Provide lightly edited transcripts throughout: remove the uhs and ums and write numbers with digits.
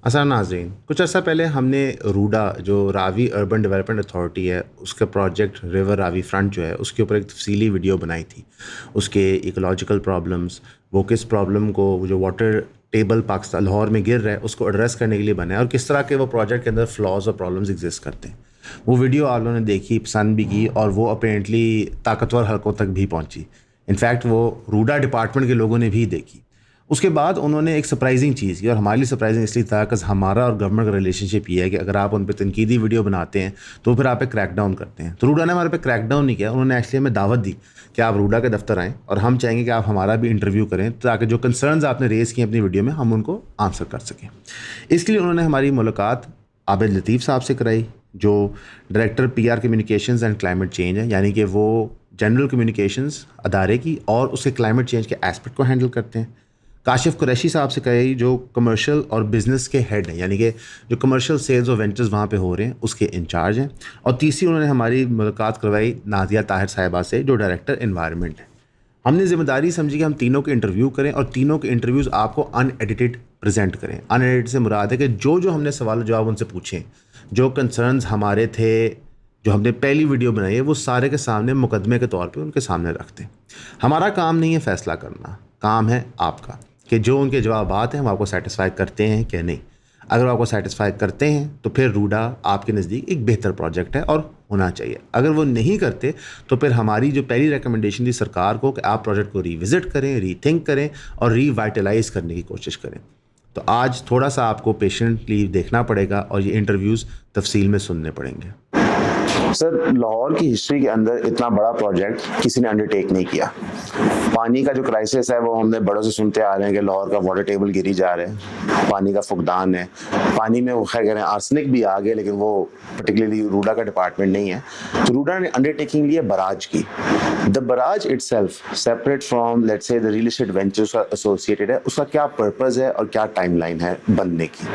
असा नाज़रीन, कुछ अर्सा पहले हमने रूडा जो रावी अर्बन डेवलपमेंट अथॉरिटी है उसका प्रोजेक्ट रिवर रावी फ्रंट जो है उसके ऊपर एक तफसीली वीडियो बनाई थी। उसके इकोलॉजिकल प्रॉब्लम्स, वो किस प्रॉब्लम को जो वाटर टेबल पाकिस्तान लाहौर में गिर रहा है उसको एड्रेस करने के लिए बना है और किस तरह के वो प्रोजेक्ट के अंदर फ्लॉज और प्रॉब्लम्स एग्जिस्ट करते हैं। वो वीडियो आप लोगों ने देखी, पसंद भी की और वो अपेरेंटली ताकतवर हलकों तक भी पहुँची। इनफैक्ट वो रूडा डिपार्टमेंट के लोगों ने भी देखी। उसके बाद उन्होंने एक सरप्राइजिंग चीज़ की और हमारे लिए सरप्राइजिंग इसलिए था कि हमारा और गवर्नमेंट का रिलेशनशिप ये है कि अगर आप उन पर तनकीदी वीडियो बनाते हैं तो फिर आप पे क्रैक डाउन करते हैं। तो रूडा ने हमारे पे क्रैक डाउन नहीं किया, उन्होंने एक्चुअली हमें दावत दी कि आप रूडा के दफ्तर आएँ और हम चाहेंगे कि आप हमारा भी इंटरव्यू करें ताकि जो कंसर्न्स आपने रेज़ किए अपनी वीडियो में हम उनको आंसर कर सकें। इसके लिए उन्होंने हमारी मुलाकात आबिद लतीफ़ साहब से कराई जो director PR communications and climate change है, यानी कि वो जनरल कम्युनिकेशंस अदारे की और उसके क्लाइमेट चेंज के एस्पेक्ट को हैंडल करते हैं। काशिफ कुरैशी साहब से कही जो कमर्शियल और बिज़नेस के हेड हैं, यानी कि जो कमर्शियल सेल्स और वेंचर्स वहाँ पे हो रहे हैं उसके इंचार्ज हैं। और तीसरी उन्होंने हमारी मुलाकात करवाई नादिया ताहिर साहिबा से जो डायरेक्टर एनवायरनमेंट है। हमने ज़िम्मेदारी समझी कि हम तीनों के इंटरव्यू करें और तीनों के इंटरव्यूज़ आपको अनएडिटेड प्रेजेंट करें। अनएडिटेड से मुराद है कि जो जो हमने सवाल जवाब उनसे पूछे, जो कंसर्न्स हमारे थे, जो हमने पहली वीडियो बनाई है, वो सारे के सामने मुकदमे के तौर पे उनके सामने रखते हैं। हमारा काम नहीं है फ़ैसला करना, काम है आपका कि जो उनके जवाबात हैं वो आपको सेटिस्फाई करते हैं कि नहीं। अगर वो आपको सेटिस्फाई करते हैं तो फिर रूडा आपके नज़दीक एक बेहतर प्रोजेक्ट है और होना चाहिए। अगर वो नहीं करते तो फिर हमारी जो पहली रिकमेंडेशन थी सरकार को कि आप प्रोजेक्ट को रिविज़िट करें, रीथिंक करें और रीवाइटलाइज़ करने की कोशिश करें। तो आज थोड़ा सा आपको पेशेंटली देखना पड़ेगा और ये इंटरव्यूज़ तफसील में सुनने पड़ेंगे। सर, लाहौर की हिस्ट्री के अंदर इतना बड़ा प्रोजेक्ट किसी ने अंडरटेक नहीं किया। पानी का जो क्राइसिस है वो हमने बड़ों से सुनते आ रहे हैं कि लाहौर का वाटर टेबल गिरी जा रहा है, पानी का फुकदान है, पानी में वो खैर कह रहे हैं आर्सेनिक भी आ गए, लेकिन वो पर्टिकुलरली रूडा का डिपार्टमेंट नहीं है। तो रूडा ने अंडरटेकिंग ली है बराज की। The barrage itself separate from let's say the real estate ventures associated है, उसका क्या पर्पज़ है और क्या टाइमलाइन है बनने की?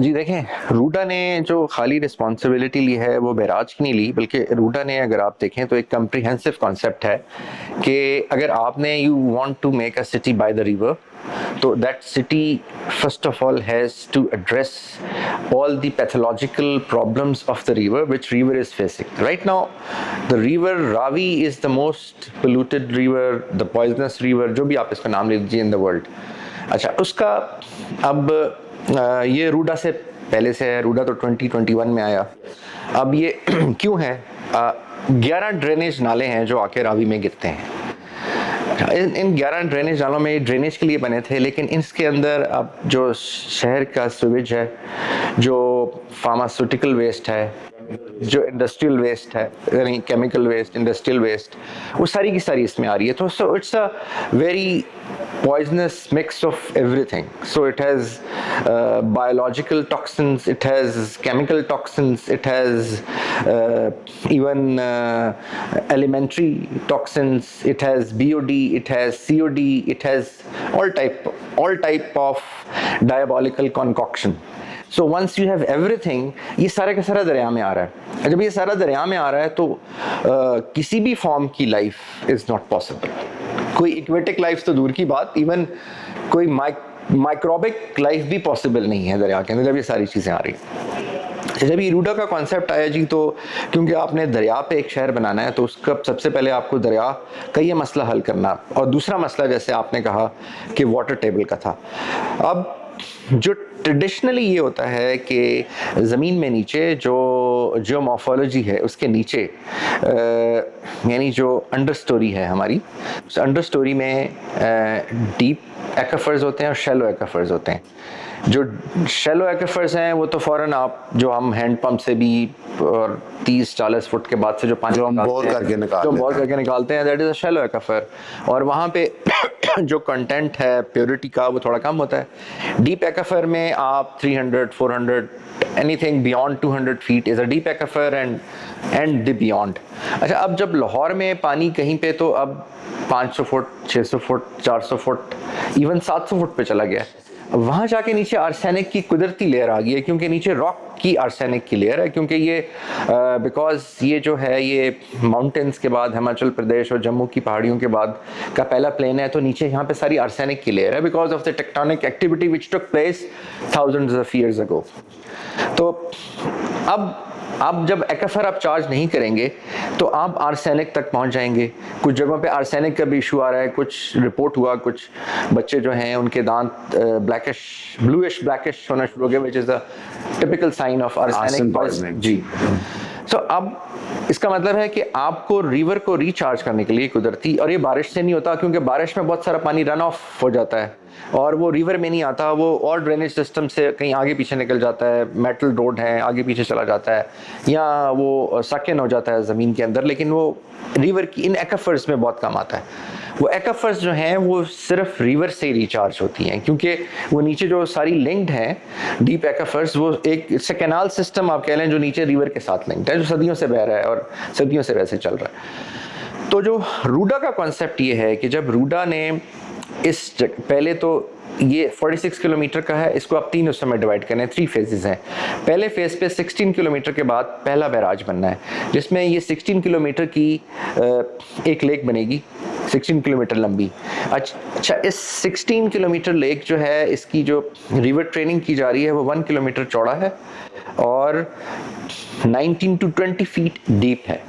जी देखें, रूडा ने जो खाली रिस्पॉन्सिबिलिटी ली है वो बैराज की नहीं ली, बल्कि रूडा ने अगर आप देखें तो एक कम्प्रिहेंसिव कॉन्सेप्ट है कि अगर आपने you want to make a city by the river, तो that city first of all has to address all the pathological problems of the river which river is facing right now. The river Ravi is the most polluted river, the poisonous river, जो भी आप इसका नाम ले लीजिए in the world. अच्छा, उसका अब ये रूडा से पहले से है, रूडा तो 2021 में आया। अब ये क्यों है? 11 ड्रेनेज नाले हैं जो आके रावी में गिरते हैं। इन 11 ड्रेनेज नालों में ड्रेनेज के लिए बने थे, लेकिन इसके अंदर अब जो शहर का सीवेज है, जो फार्मास्यूटिकल वेस्ट है, जो इंडस्ट्रियल वेस्ट है, यानी केमिकल वेस्ट, इंडस्ट्रियल वेस्ट, वो सारी की सारी इसमें आ रही है। तो so it's a very poisonous mix of everything. So it has biological toxins, it has chemical toxins, it has even elementary toxins, it has BOD, it has COD, it has all type of diabolical concoction. So once you have everything, ये सारा का सारा दरिया में आ रहा है। जब ये सारा दरिया में आ रहा है तो किसी भी फॉर्म की लाइफ इज नॉट पॉसिबल। कोई इक्वेटिक लाइफ तो दूर की बात, इवन कोई माइक्रोबिक लाइफ भी पॉसिबल नहीं है दरिया के अंदर जब ये सारी चीज़ें आ रही हैं। जब ये रूडा का कॉन्सेप्ट आया जी, तो क्योंकि आपने दरिया पे एक शहर बनाना है तो उसका सबसे पहले आपको दरिया का ये मसला हल करना, और दूसरा मसला जैसे आपने कहा कि वाटर टेबल का था। अब जो ट्रेडिशनली ये होता है कि ज़मीन में नीचे जो मॉर्फोलॉजी है उसके नीचे यानी जो अंडर स्टोरी है हमारी, उस अंडर स्टोरी में डीप एक्वाफर्स होते हैं और शैलो एक्वाफर्स होते हैं। जो शैलो एक्वाफर्स हैं वो तो फ़ौरन आप जो हम हैंड पंप से भी और 30-40 फुट के बाद से जो पानी बोर करके निकालते हैं, that is a shallow aquifer. और वहाँ पे जो कंटेंट है प्योरिटी का वो थोड़ा कम होता है। डीप एक्वाफर में आप 300, 400, anything beyond 200 feet is a deep aquifer and the beyond. अच्छा, अब जब लाहौर में पानी कहीं पे तो अब 500 foot, 600 foot, 400 foot, even 700 foot पे चला गया है। वहाँ जाके नीचे आर्सेनिक की कुदरती लेयर आ गई है, क्योंकि नीचे रॉक की आर्सेनिक की लेयर है, क्योंकि ये बिकॉज ये जो है ये माउंटेन्स के बाद हिमाचल प्रदेश और जम्मू की पहाड़ियों के बाद का पहला प्लेन है, तो नीचे यहाँ पे सारी आर्सेनिक की लेयर है because of the tectonic activity which took place thousands of years ago. तो अब जब एक्वाफर आप चार्ज नहीं करेंगे तो आप आर्सेनिक तक पहुंच जाएंगे। कुछ जगहों पे आर्सेनिक का भी इशू आ रहा है, कुछ रिपोर्ट हुआ कुछ बच्चे जो हैं उनके दांत ब्लूइश ब्लैकिश होना शुरू हो गए, which is the typical sign of arsenic poisoning. जी, तो अब इसका मतलब है कि आपको रिवर को रिचार्ज करने के लिए कुदरती, और ये बारिश से नहीं होता क्योंकि बारिश में बहुत सारा पानी रन ऑफ हो जाता है और वो रिवर में नहीं आता, वो और ड्रेनेज सिस्टम से कहीं आगे पीछे निकल जाता है, मेटल रोड है आगे पीछे चला जाता है, या वो सक इन हो जाता है ज़मीन के अंदर, लेकिन वो रिवर की इन एक्वाफर्स में बहुत कम आता है। वो एक्वाफर्स जो हैं वो सिर्फ रिवर से ही रिचार्ज होती हैं, क्योंकि वो नीचे जो सारी लिंक्ड हैं डीप एक्वाफर्स, वो एक इससे कैनाल सिस्टम आप कह लें जो नीचे रिवर के साथ लिंक्ड है, जो सदियों से बह रहा है और सदियों से वैसे चल रहा है। तो जो रूडा का कॉन्सेप्ट ये है कि जब रूडा ने पहले तो ये 46 किलोमीटर का है, इसको आप 3 हिस्सों में डिवाइड करें, 3 फेजेस हैं। पहले फेज पे 16 किलोमीटर के बाद पहला बैराज बनना है, जिसमें ये 16 किलोमीटर की एक लेक बनेगी, 16 किलोमीटर लंबी। अच्छा, इस 16 किलोमीटर लेक जो है इसकी जो रिवर ट्रेनिंग की जा रही है वो 1 किलोमीटर चौड़ा है और 19 to 20 फीट डीप है।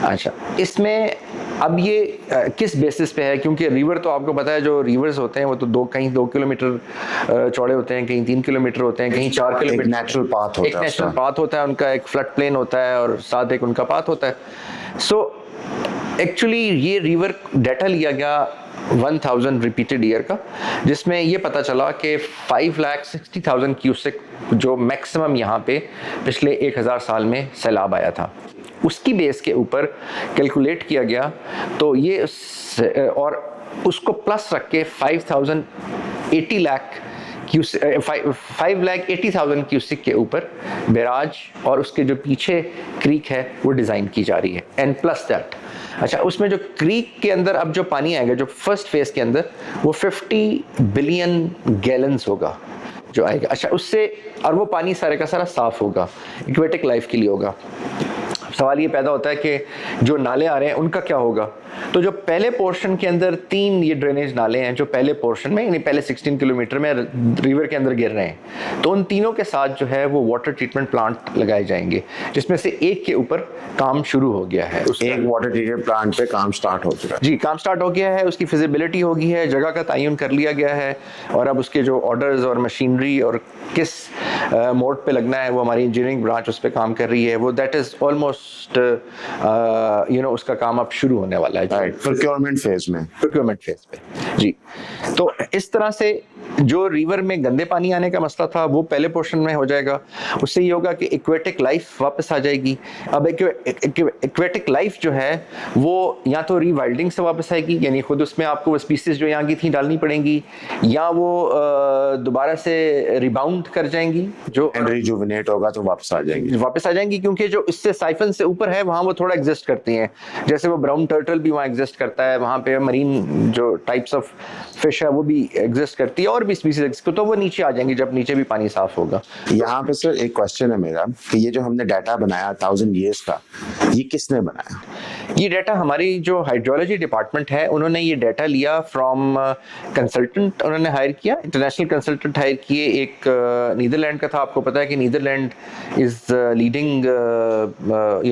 अच्छा, इसमें अब ये किस बेसिस पे है, क्योंकि रिवर तो आपको पता है जो रिवर्स होते हैं वो तो कहीं 2 किलोमीटर चौड़े होते हैं, कहीं 3 किलोमीटर होते हैं, कहीं 4 किलोमीटर। एक नेचुरल पाथ होता है उनका एक फ्लड प्लेन होता है और साथ एक उनका पाथ होता है। सो एक्चुअली ये रिवर डाटा लिया गया 1000 रिपीटेड ईयर का, जिसमें ये पता चला कि 5,60,000 क्यूसेक जो मैक्सिमम यहाँ पे पिछले 1000 साल में सैलाब आया था, उसकी बेस के ऊपर कैलकुलेट किया गया। तो ये और उसको प्लस रख के 5,80 लाख 5,80,000 क्यूसिक के ऊपर बैराज और उसके जो पीछे क्रीक है वो डिज़ाइन की जा रही है, एंड प्लस दैट। अच्छा, उसमें जो क्रीक के अंदर अब जो पानी आएगा जो फर्स्ट फेज के अंदर वो 50 बिलियन गैलन्स होगा जो आएगा। अच्छा, उससे और वो पानी सारे का सारा साफ होगा, एक्वेटिक लाइफ के लिए होगा। सवाल ये पैदा होता है कि जो नाले आ रहे हैं उनका क्या होगा। तो जो पहले पोर्शन के अंदर 3 ये ड्रेनेज नाले हैं जो पहले पोर्शन में यानी पहले 16 किलोमीटर में रिवर के अंदर गिर रहे हैं, तो उन तीनों के साथ जो है वो वाटर ट्रीटमेंट प्लांट लगाए जाएंगे, जिसमें से एक के ऊपर काम शुरू हो गया है। एक वाटर ट्रीटमेंट प्लांट पे काम स्टार्ट हो चुका है। जी, काम स्टार्ट हो गया है, उसकी फिजिबिलिटी हो गई है, जगह का तयन कर लिया गया है, और अब उसके जो ऑर्डर्स और मशीनरी और किस मोड पे लगना है वो हमारी इंजीनियरिंग ब्रांच उस पर काम कर रही है। वो दैट इज ऑलमोस्ट उसका काम अब शुरू होने वाला है प्रोक्योरमेंट फेज में। प्रोक्योरमेंट फेज पे जी। तो इस तरह से जो रिवर में गंदे पानी आने का मसला था वो पहले पोर्शन में हो जाएगा। उससे ये होगा कि एक्वेटिक लाइफ वापस आ जाएगी। अब एक्वेटिक लाइफ जो है वो या तो रीवाइल्डिंग से वापस आएगी, यानी खुद उसमें आपको वो स्पीसीज जो यहाँ की थी डालनी पड़ेंगी, या वो दोबारा से रिबाउंड कर जाएंगी, जो रिजुविनेट होगा तो वापस आ जाएंगी, क्योंकि जो इससे साइफन से ऊपर है वहाँ वो थोड़ा एग्जिस्ट करती हैं। जैसे वो ब्राउन टर्टल भी वहाँ एग्जिस्ट करता है, वहाँ पे मरीन जो टाइप्स ऑफ फिश है वो भी एग्जिस्ट करती है, और भी स्पीसीज एग्जिस्ट, तो वो नीचे आ जाएंगी जब नीचे भी पानी साफ होगा। यहाँ पे सर एक क्वेश्चन है मेरा कि ये जो हमने डाटा बनाया 1000 ईयर्स का, ये किसने बनाया? ये डाटा हमारी जो हाइड्रोलॉजी डिपार्टमेंट है उन्होंने ये डाटा लिया फ्रॉम कंसल्टेंट, उन्होंने हायर किया, इंटरनेशनल कंसल्टेंट हायर किए। एक नीदरलैंड का था, आपको पता है कि Netherlands is leading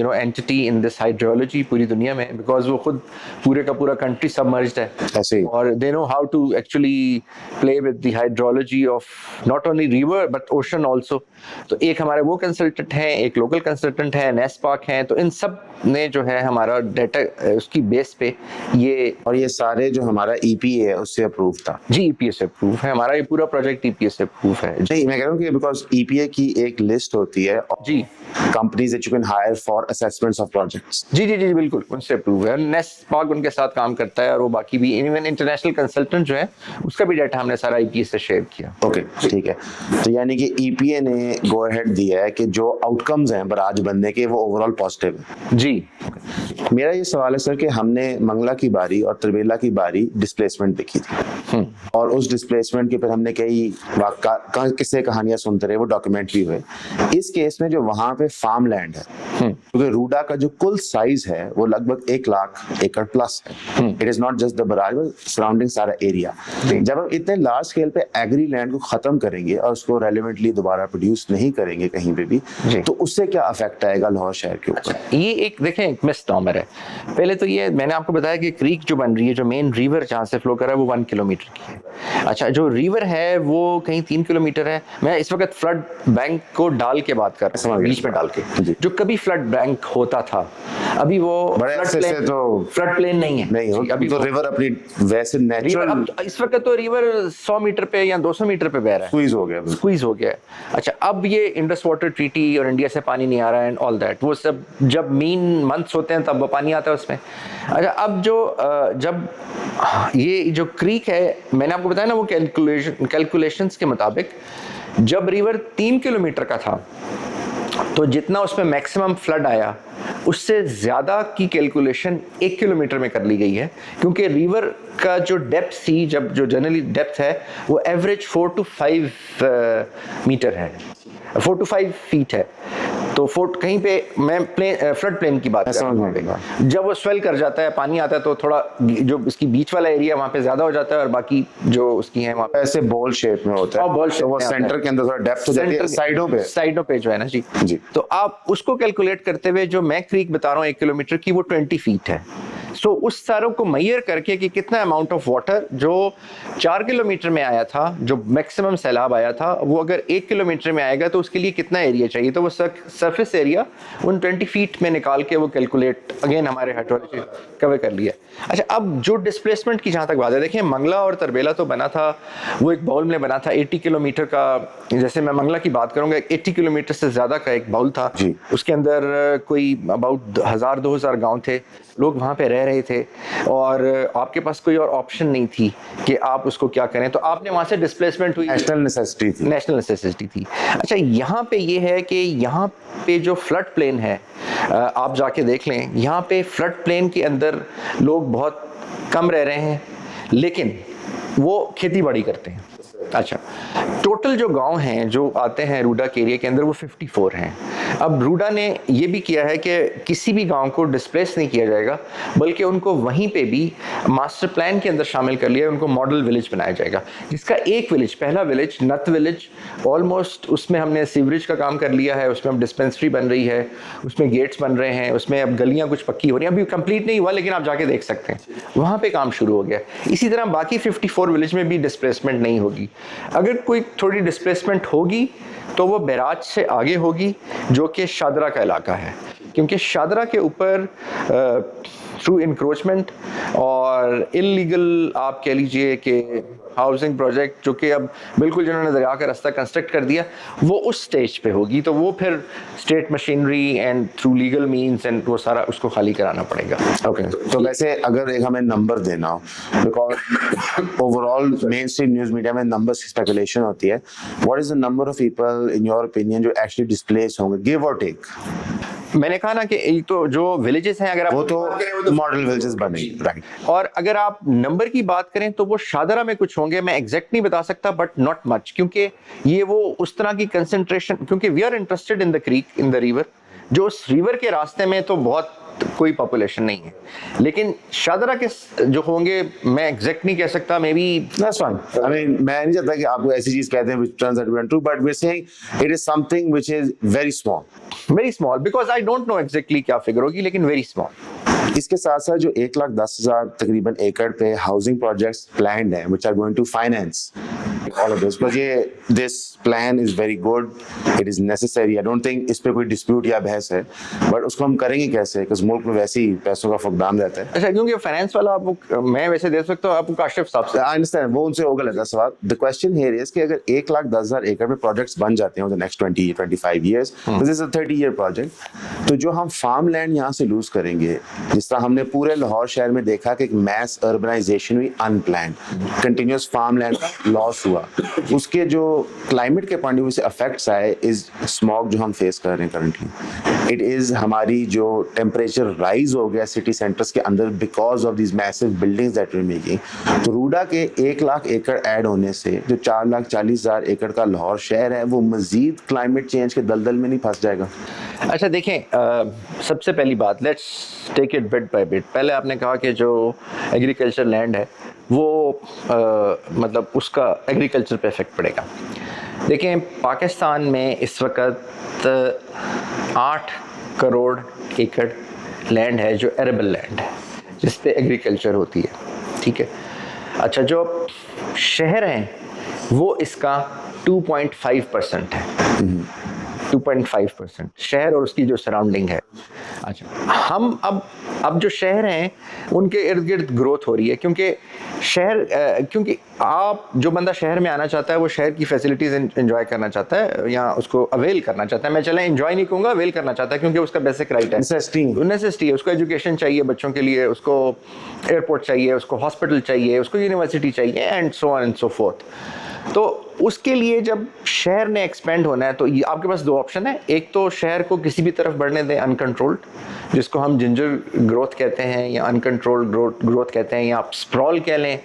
entity in this hydrology पूरी दुनिया में, बिकॉज वो खुद पूरे का पूरा कंट्री सबमर्ज्ड है ऐसे ही, और they know how to actually play with the hydrology of not only river but ocean also. तो एक हमारे वो कंसल्टेंट हैं, एक लोकल कंसल्टेंट है, नेस्पाक हैं, तो इन सब ने जो है हमारा डाटा उसकी बेस पे ये, और ये सारे जो हमारा EPA है उससे अप्रूव था। जी, EPA से अप्रूव है, हमारा ये पूरा प्रोजेक्ट EPA से अप्रूव है। नहीं, मैं कह रहा हूँ कि बिकॉज EPA की एक लिस्ट होती है जी, companies that you can hire for assessments of projects. जी जी जी बिल्कुल, उनसे अप्रूव है। नेस्पाक उनके साथ काम करता है, और वो बाकी भी इवन इंटरनेशनल कंसल्टेंट जो है उसका भी डाटा हमने सारा EPA से शेयर किया। ओके, ठीक है। तो यानी कि EPA ने गो अहेड दिया है कि जो आउटकम्स हैं बराज बनने के वो ओवरऑल पॉजिटिव है। जी, मेरा ये सवाल है सर कि हमने मंगला की बारी और तरबेला की बारी डिस्प्लेसमेंट देखी थी और उस डिस्प्लेसमेंट के फिर हमने कई किस्से कहानियां सुनते रहे, वो डॉक्यूमेंट भी हुए। इस केस में जो वहां पे फार्म लैंड है, क्योंकि रूडा का जो कुल साइज है वो लगभग 1 लाख एकड़ प्लस है। It is not just the barrage surrounding सारा एरिया। जब हम इतने लार्ज स्केल पे एग्री लैंड को खत्म करेंगे और उसको रेलिवेंटली दोबारा प्रोड्यूस नहीं करेंगे कहीं पे भी, तो उससे क्या अफेक्ट आएगा लाहौर शहर के ऊपर? ये एक देखें एक मिसनॉमर है। पहले तो ये मैंने आपको बताया कि क्रीक जो बन रही है, जो मेन रिवर जहाँ से फ्लो कर रहा है वो 1 किलोमीटर की है। अच्छा, जो रिवर है वो कहीं 3 किलोमीटर है। मैं इस वक्त फ्लड बैंक को डाल के बात कर रहा हूँ, बीच में डाल के, जो कभी फ्लड बैंक होता था, अभी वो फ्लड प्लेन नहीं है। नहीं, अभी तो रिवर अपनी वैसे नेचुरल, इस वक्त तो रिवर 100 मीटर पे या 200 मीटर पे बह रहा है, स्क्वीज हो गया है। अच्छा, अब ये इंडस वाटर ट्रीटी और इंडिया से पानी नहीं आ रहा है एंड ऑल दैट, वो सब जब मीन मंथ्स होते हैं तब वो पानी आता है उसमें। अच्छा, अब जब ये जो क्रीक है, मैंने आपको बताया ना, वो कैलकुलेशंस के मुताबिक जब रिवर 3 किलोमीटर का था तो जितना उसमें मैक्सिमम फ्लड आया उससे ज्यादा की कैलकुलेशन 1 किलोमीटर में कर ली गई है, क्योंकि रिवर का जो डेप्थ थी, जो जनरली डेप्थ है वो एवरेज 4 to 5 मीटर है, 4 to 5 फीट है। तो कहीं पे मैं फ्लड प्लेन की बात कर रहा हूँ। जब वो स्वेल कर जाता है, पानी आता है, तो थोड़ा जो इसकी बीच वाला एरिया वहाँ पे ज्यादा हो जाता है और बाकी जो उसकी है वहाँ पे ऐसे बॉल शेप में होता है, बॉल शेप, तो वो सेंटर के अंदर थोड़ा डेप्थ हो जाती है, साइडों पे जो है ना जी। तो आप उसको कैलकुलेट करते हुए जो मैं क्रीक बता रहा हूँ 1 किलोमीटर की, वो 20 फीट है। सो उस सारों को मैयर करके कि कितना अमाउंट ऑफ वाटर जो 4 किलोमीटर में आया था, जो मैक्सिमम सैलाब आया था, वो अगर 1 किलोमीटर में आएगा तो उसके लिए कितना एरिया चाहिए, तो वो सरफेस एरिया उन 20 फीट में निकाल के वो कैलकुलेट अगेन हमारे हाइड्रोलॉजी कवर कर लिया। अच्छा, अब जो डिस्प्लेसमेंट की जहाँ तक बात है, देखिए मंगला और तरबेला तो बना था, वो एक बाउल में बना था 80 किलोमीटर का। जैसे मैं मंगला की बात करूँगा, 80 किलोमीटर से ज़्यादा का एक बाउल था, उसके अंदर कोई अबाउट 1000-2000 गाँव थे, लोग वहाँ पे रह रहे थे और आपके पास कोई और ऑप्शन नहीं थी कि आप उसको क्या करें, तो आपने वहाँ से डिस्प्लेसमेंट हुई, नेशनल नेसेसिटी थी। अच्छा, यहाँ पे ये है कि यहाँ पे जो फ्लड प्लेन है, आप जाके देख लें, यहाँ पे फ्लड प्लेन के अंदर लोग बहुत कम रह रहे हैं, लेकिन वो खेती बाड़ी करते हैं। अच्छा, टोटल जो गांव हैं जो आते हैं रूडा के एरिया के अंदर, वो 54 हैं। अब रूडा ने ये भी किया है कि किसी भी गांव को डिस्प्लेस नहीं किया जाएगा, बल्कि उनको वहीं पे भी मास्टर प्लान के अंदर शामिल कर लिया, उनको मॉडल विलेज बनाया जाएगा, जिसका एक विलेज, पहला विलेज नत विलेज, ऑलमोस्ट उसमें हमने सीवरेज का काम कर लिया है, उसमें अब डिस्पेंसरी बन रही है, उसमें गेट्स बन रहे हैं, उसमें अब गलियाँ कुछ पक्की हो रही हैं, अभी कंप्लीट नहीं हुआ लेकिन आप जाके देख सकते हैं, वहाँ पे काम शुरू हो गया। इसी तरह बाकी 54 विलेज में भी डिस्प्लेसमेंट नहीं होगी। अगर कोई थोड़ी डिस्प्लेसमेंट होगी तो वो बैराज से आगे होगी, जो कि शादरा का इलाका है, क्योंकि शादरा के ऊपर थ्रू इंक्रोचमेंट और इलीगल आप कह लीजिए कि हाउसिंग प्रोजेक्ट, जो कि अब बिल्कुल जिन्होंने दरिया का रास्ता कंस्ट्रक्ट कर दिया, वो उस स्टेज पे होगी, तो वो फिर state machinery and through legal means and वो सारा उसको खाली कराना पड़ेगा। ओके, तो वैसे अगर एक हमें नंबर देना हो, because overall main stream news media में नंबर्स की स्पेकुलेशन होती है, what is the number of people in your opinion जो एक्चुअली डिस्प्लेस होंगे, गिव और टेक? मैंने कहा ना कि एक तो जो विलेजेस हैं, अगर आप वो तो मॉडल विलेजेस बनेंगे, राइट, और अगर आप नंबर की बात करें तो वो शादरा में कुछ होंगे, मैं एग्जैक्ट नहीं बता सकता, बट नॉट मच, क्योंकि ये वो उस तरह की कंसंट्रेशन, क्योंकि we are interested in the creek, in the river, जो उस रिवर के रास्ते में तो बहुत कोई पॉपुलेशन नहीं है, लेकिन शादरा के जो होंगे मैं एग्जैक्ट नहीं कह सकता, may be that's fine. I mean, मैं नहीं चाहता कि आपको ऐसी चीज कहते हैं which turns out to be untrue, but we're saying it is something which is very small because I don't know exactly क्या फिगर होगी, लेकिन very small। इसके साथ साथ जो 1,10,000 तकरीबन एकड़ पे हाउसिंग प्रोजेक्ट्स प्लान्ड हैं, which are going to finance all of this, because ये this plan is very good, it is necessary, I don't think इस पे कोई dispute या बहस है, but उसको हम करेंगे कैसे, because मुल्क में वैसे ही पैसों का फुकदान रहता है। अच्छा, क्योंकि फाइनेंस वाला आपको मैं वैसे दे सकता हूँ, आपको काशिफ साहब से, I understand, वो उनसे होगा लगा सवाल। The question here is कि अगर 1,10,000 एकड़ पे प्रोजेक्ट्स बन जाते हैं in the next 20-25 years, this is a 30-year project, तो जो हम फार्म लैंड यहाँ से लूज करेंगे, जिस तरह हमने पूरे लाहौर शहर में देखा कि एक मैस अर्बनाइजेशन हुई अनप्लान्ड, कंटिन्यूस फार्म लैंड का लॉस हुआ, हुआ, उसके जो क्लाइमेट के पॉइंट ऑफ व्यू से इफेक्ट्स आए इज स्मॉग जो हम फेस कर रहे हैं करंटली। इट इज़ हमारी जो टेम्परेचर राइज हो गया सिटी सेंटर्स के अंदर because of these massive buildings that we making. तो रूडा के 1 लाख एकड़ ऐड होने से जो 4,40,000 एकड़ का लाहौर शहर है वो मजीद क्लाइमेट चेंज के दलदल में नहीं फंस जाएगा? अच्छा देखें, सबसे पहली बात, let's take it bit by bit. पहले आपने कहा कि जो एग्रीकल्चर लैंड है वो मतलब उसका एग्रीकल्चर पे इफेक्ट पड़ेगा। देखें, पाकिस्तान में इस वक्त 8 करोड़ एकड़ लैंड है जो एरेबल लैंड है जिस पे एग्रीकल्चर होती है, ठीक है। अच्छा, जो शहर हैं वो इसका 2.5% है, 2.5% शहर और उसकी जो सराउंडिंग है। अच्छा, हम अब जो शहर हैं उनके इर्द गिर्द ग्रोथ हो रही है, क्योंकि क्योंकि आप जो बंदा शहर में आना चाहता है वो शहर की फैसिलिटीज़ एंजॉय करना चाहता है या उसको अवेल करना चाहता है। मैं चलें एंजॉय नहीं कहूँगा, अवेल करना चाहता है, क्योंकि उसका बेसिक राइट है, नेसेसिटी है। उसको एजुकेशन चाहिए बच्चों के लिए, उसको एयरपोर्ट चाहिए, उसको हॉस्पिटल चाहिए, उसको यूनिवर्सिटी चाहिए, and so on and so fourth. तो उसके लिए जब शहर ने एक्सपेंड होना है तो ये आपके पास 2 ऑप्शन है। एक तो शहर को किसी भी तरफ बढ़ने दें अनकंट्रोल्ड, जिसको हम जिंजर ग्रोथ कहते हैं या अनकंट्रोल्ड ग्रोथ कहते हैं, या आप स्प्रॉल कह लें।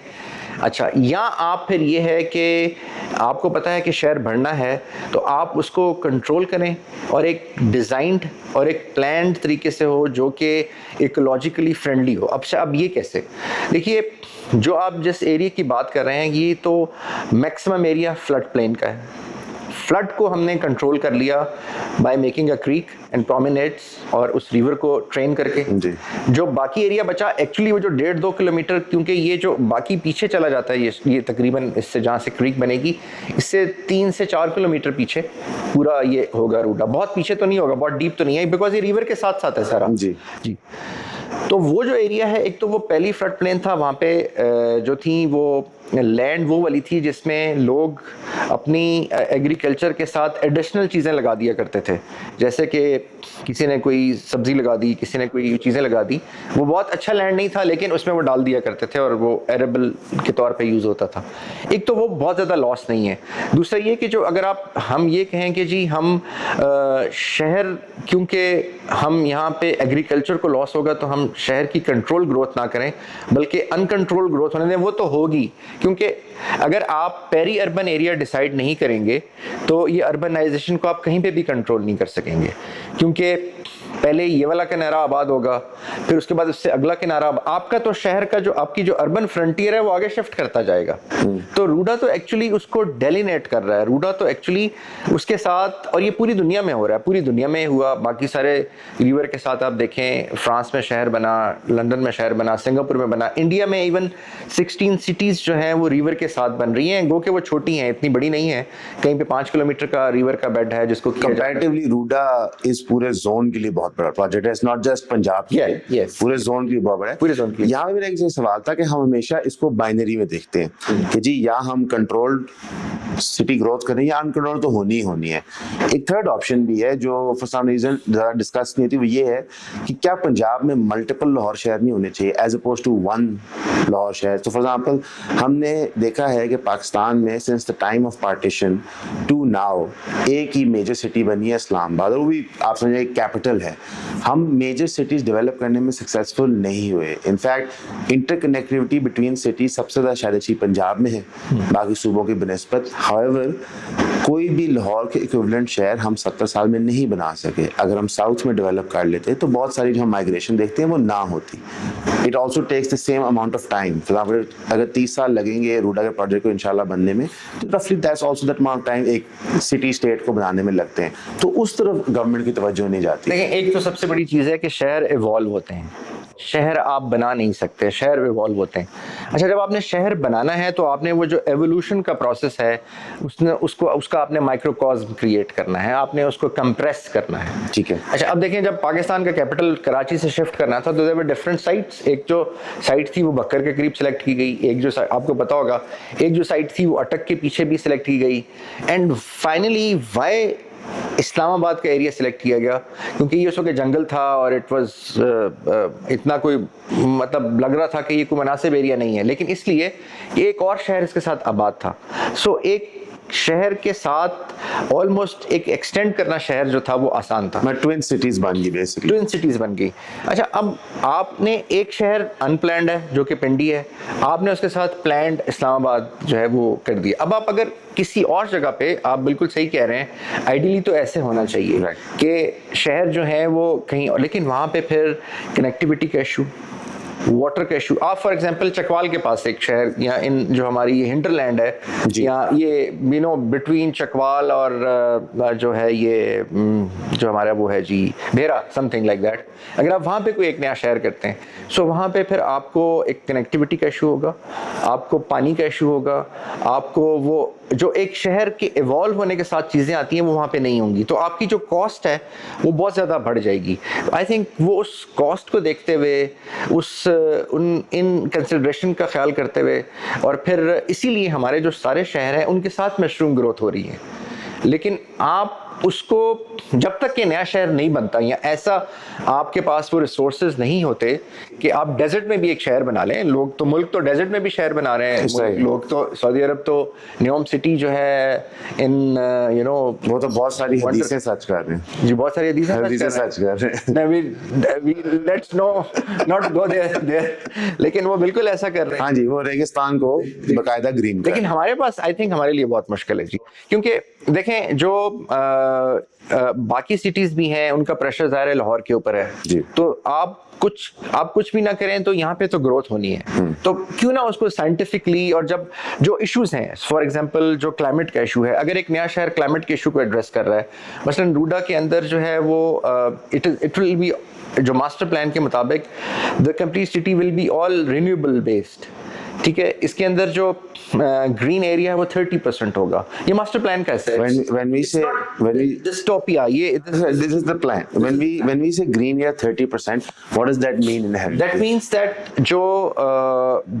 अच्छा, या आप फिर ये है कि आपको पता है कि शहर बढ़ना है तो आप उसको कंट्रोल करें और एक डिज़ाइंड और एक प्लान्ड तरीके से हो जो कि इकोलॉजिकली फ्रेंडली हो। अब ये कैसे? देखिए, जो आप जिस एरिया की बात कर रहे हैं ये तो मैक्सिमम एरिया फ्लड प्लेन का है। फ्लड को हमने कंट्रोल कर लिया by making a creek and promenades और उस रिवर को ट्रेन करके। जो बाकी एरिया बचा एक्चुअली वो जो 1.5-2 किलोमीटर, क्योंकि ये जो बाकी पीछे चला जाता है ये तकरीबन इससे जहाँ से क्रीक बनेगी इससे 3 से 4 किलोमीटर पीछे पूरा ये होगा रूडा। बहुत पीछे तो नहीं होगा, बहुत डीप तो नहीं है, बिकॉज ये रिवर के साथ साथ है सारा। जी। तो वो जो एरिया है, एक तो वो पहली फ्लड प्लेन था, वहाँ पे जो थी वो लैंड वो वाली थी जिसमें लोग अपनी एग्रीकल्चर के साथ एडिशनल चीज़ें लगा दिया करते थे, जैसे कि किसी ने कोई सब्ज़ी लगा दी, किसी ने कोई चीज़ें लगा दी। वो बहुत अच्छा लैंड नहीं था लेकिन उसमें वो डाल दिया करते थे और वो एरेबल के तौर पे यूज़ होता था। एक तो वो बहुत ज़्यादा लॉस नहीं है। दूसरा ये कि जो अगर हम ये कहें कि जी हम शहर, क्योंकि हम यहाँ पे एग्रीकल्चर को लॉस होगा तो हम शहर की कंट्रोल ग्रोथ ना करें बल्कि अनकंट्रोल ग्रोथ होने दें, वो तो होगी। क्योंकि अगर आप पेरी अर्बन एरिया डिसाइड नहीं करेंगे तो ये अर्बनाइजेशन को आप कहीं पे भी कंट्रोल नहीं कर सकेंगे, क्योंकि पहले ये वाला किनारा आबाद होगा, फिर उसके बाद उससे अगला किनारा आपका तो शहर का जो आपकी जो अर्बन फ्रंटियर है वो आगे शिफ्ट करता जाएगा। तो रूडा तो एक्चुअली उसको डेलिनेट कर रहा है। रूडा तो एक्चुअली उसके साथ, और ये पूरी दुनिया में हो रहा है, पूरी दुनिया में हुआ। बाकी सारे रिवर के साथ आप देखें, फ्रांस में शहर बना, लंदन में शहर बना, सिंगापुर में बना, इंडिया में इवन 16 सिटीज जो हैं वो रिवर के साथ बन रही हैं। गो के वो छोटी हैं, इतनी बड़ी नहीं है, कहीं पे 5 किलोमीटर का रिवर का बेड है जिसको कंपैरेटिवली रूडा इस पूरे जोन के लिए बहुत बड़ा प्रोजेक्ट है। इट्स नॉट जस्ट पंजाब के, पूरे जोन के लिए बहुत बड़ा है। पूरे जोन के लिए। यहाँ पे मेरा एक सवाल था कि हम हमेशा इसको बाइनरी में देखते हैं कि जी या हम कंट्रोल्ड सिटी ग्रोथ करें या अनकंट्रोल तो होनी ही होनी है। एक थर्ड ऑप्शन भी है जो फॉर सम रीजन ज़्यादा डिस्कस नहीं होती, वो ये है कि क्या पंजाब में मल्टीपल लाहौर शहर नहीं होने चाहिए as oppose to one Lahore शहर। तो फॉर एग्जांपल हमने देखा है कि पाकिस्तान में since the time of partition to now एक ही मेजर सिटी बनी है इस्लामाबाद, और वो भी आप समझे कैपिटल है। हम मेजर सिटीज डेवलप करने में सक्सेसफुल नहीं हुए। इनफैक्ट इंटरकनेक्टिविटी बिटवीन सिटीज सबसे ज़्यादा शायद अच्छी पंजाब में है बाकी सूबों की बनस्बत। हाउएवर कोई भी लाहौर के इक्विवेलेंट शहर हम 70 साल में नहीं बना सके। अगर हम साउथ में डेवलप कर लेते तो बहुत सारी जो हम माइग्रेशन देखते हैं वो ना होती। It also takes the same amount of time. अगर 30 साल लगेंगे रूडा के प्रोजेक्ट को इंशाल्लाह बनने में, तो रफली that's also that amount time एक सिटी स्टेट को बनाने में लगते हैं। तो उस तरफ गवर्नमेंट की तवज्जो नहीं जाती। लेकिन एक तो सबसे बड़ी चीज़ है कि शहर इवॉल्व होते हैं, शहर आप बना नहीं सकते, शहर इवॉल्व होते हैं। अच्छा, जब आपने शहर बनाना है तो आपने वो जो एवोल्यूशन का प्रोसेस है उसका आपने माइक्रोकॉस्म क्रिएट करना है, आपने उसको कंप्रेस करना है। ठीक है। अच्छा, अब देखें, जब पाकिस्तान का कैपिटल कराची से शिफ्ट करना था तो देयर वर डिफरेंट साइट्स। एक जो साइट थी वो बक्कर के करीब सेलेक्ट की गई, एक जो आपको पता होगा एक जो साइट थी वो अटक के पीछे भी सिलेक्ट की गई, एंड फाइनली व्हाई इस्लामाबाद का एरिया सिलेक्ट किया गया क्योंकि ये उस वक्त जंगल था और इट वाज इतना कोई मतलब लग रहा था कि ये कोई मुनासिब एरिया नहीं है, लेकिन इसलिए कि एक और शहर इसके साथ आबाद था। सो एक शहर के साथ ऑलमोस्ट एक एक्सटेंड करना शहर जो था वो आसान था। मैं ट्विन सिटीज बन गई बेसिकली। ट्विन सिटीज बन गई। अच्छा, अब आपने एक शहर अनप्लैंड है जो कि पिंडी है, आपने उसके साथ प्लैंड इस्लामाबाद जो है वो कर दिया। अब आप अगर किसी और जगह पे, आप बिल्कुल सही कह रहे हैं, आइडियली तो ऐसे होना चाहिए कि शहर जो है वो कहीं, लेकिन वहाँ पे फिर कनेक्टिविटी का इशू, वाटर का इशू। आप फॉर एग्जांपल चकवाल के पास एक शहर, या इन जो हमारी ये हिंटरलैंड है, या ये बिटवीन चकवाल और जो है ये जो हमारा वो है जी भेरा, समथिंग लाइक दैट, अगर आप वहाँ पे कोई एक नया शहर करते हैं, सो वहाँ पे फिर आपको एक कनेक्टिविटी का इशू होगा, आपको पानी का इशू होगा, आपको वो जो एक शहर के इवॉल्व होने के साथ चीज़ें आती हैं वो वहाँ पे नहीं होंगी, तो आपकी जो कॉस्ट है वो बहुत ज़्यादा बढ़ जाएगी। आई थिंक वो उस कॉस्ट को देखते हुए, इन कंसिडरेशन का ख्याल करते हुए, और फिर इसीलिए हमारे जो सारे शहर हैं उनके साथ मशरूम ग्रोथ हो रही है। लेकिन आप उसको जब तक कि नया शहर नहीं बनता, या ऐसा आपके पास वो रिसोर्सेज नहीं होते कि आप डेजर्ट में भी एक शहर बना लें, लोग तो मुल्क तो डेजर्ट में भी शहर बना रहे हैं, लोग तो सऊदी अरब तो न्योम सिटी जो है इन वो तो बहुत सारी हदीसें सच कर रहे हैं जी, बहुत सारी हदीसें सच कर रहे हैं। लेट्स नॉट गो देयर, लेकिन वो बिल्कुल ऐसा कर रहे हैं। हाँ जी, वो रेगिस्तान को बकायदा ग्रीन, लेकिन हमारे पास आई थिंक हमारे लिए बहुत मुश्किल है जी, क्योंकि देखें जो बाकी सिटीज भी हैं उनका प्रेशर ज़ाहिर है लाहौर के ऊपर है, तो आप कुछ भी ना करें तो यहाँ पे तो ग्रोथ होनी है, तो क्यों ना उसको साइंटिफिकली, और जब जो इश्यूज हैं, फॉर एग्जांपल जो क्लाइमेट का इशू है, अगर एक नया शहर क्लाइमेट के इशू को एड्रेस कर रहा है, मसलन रूडा के अंदर जो है वो इट विल बी, जो मास्टर प्लान के मुताबिक the complete city will be all renewable based, ठीक है। इसके अंदर जो ग्रीन एरिया है वो 30% होगा। ये मास्टर प्लान कैसे है? when we say dystopia, ये this is the plan. When we say green area 30%, what does that mean in health? That means that जो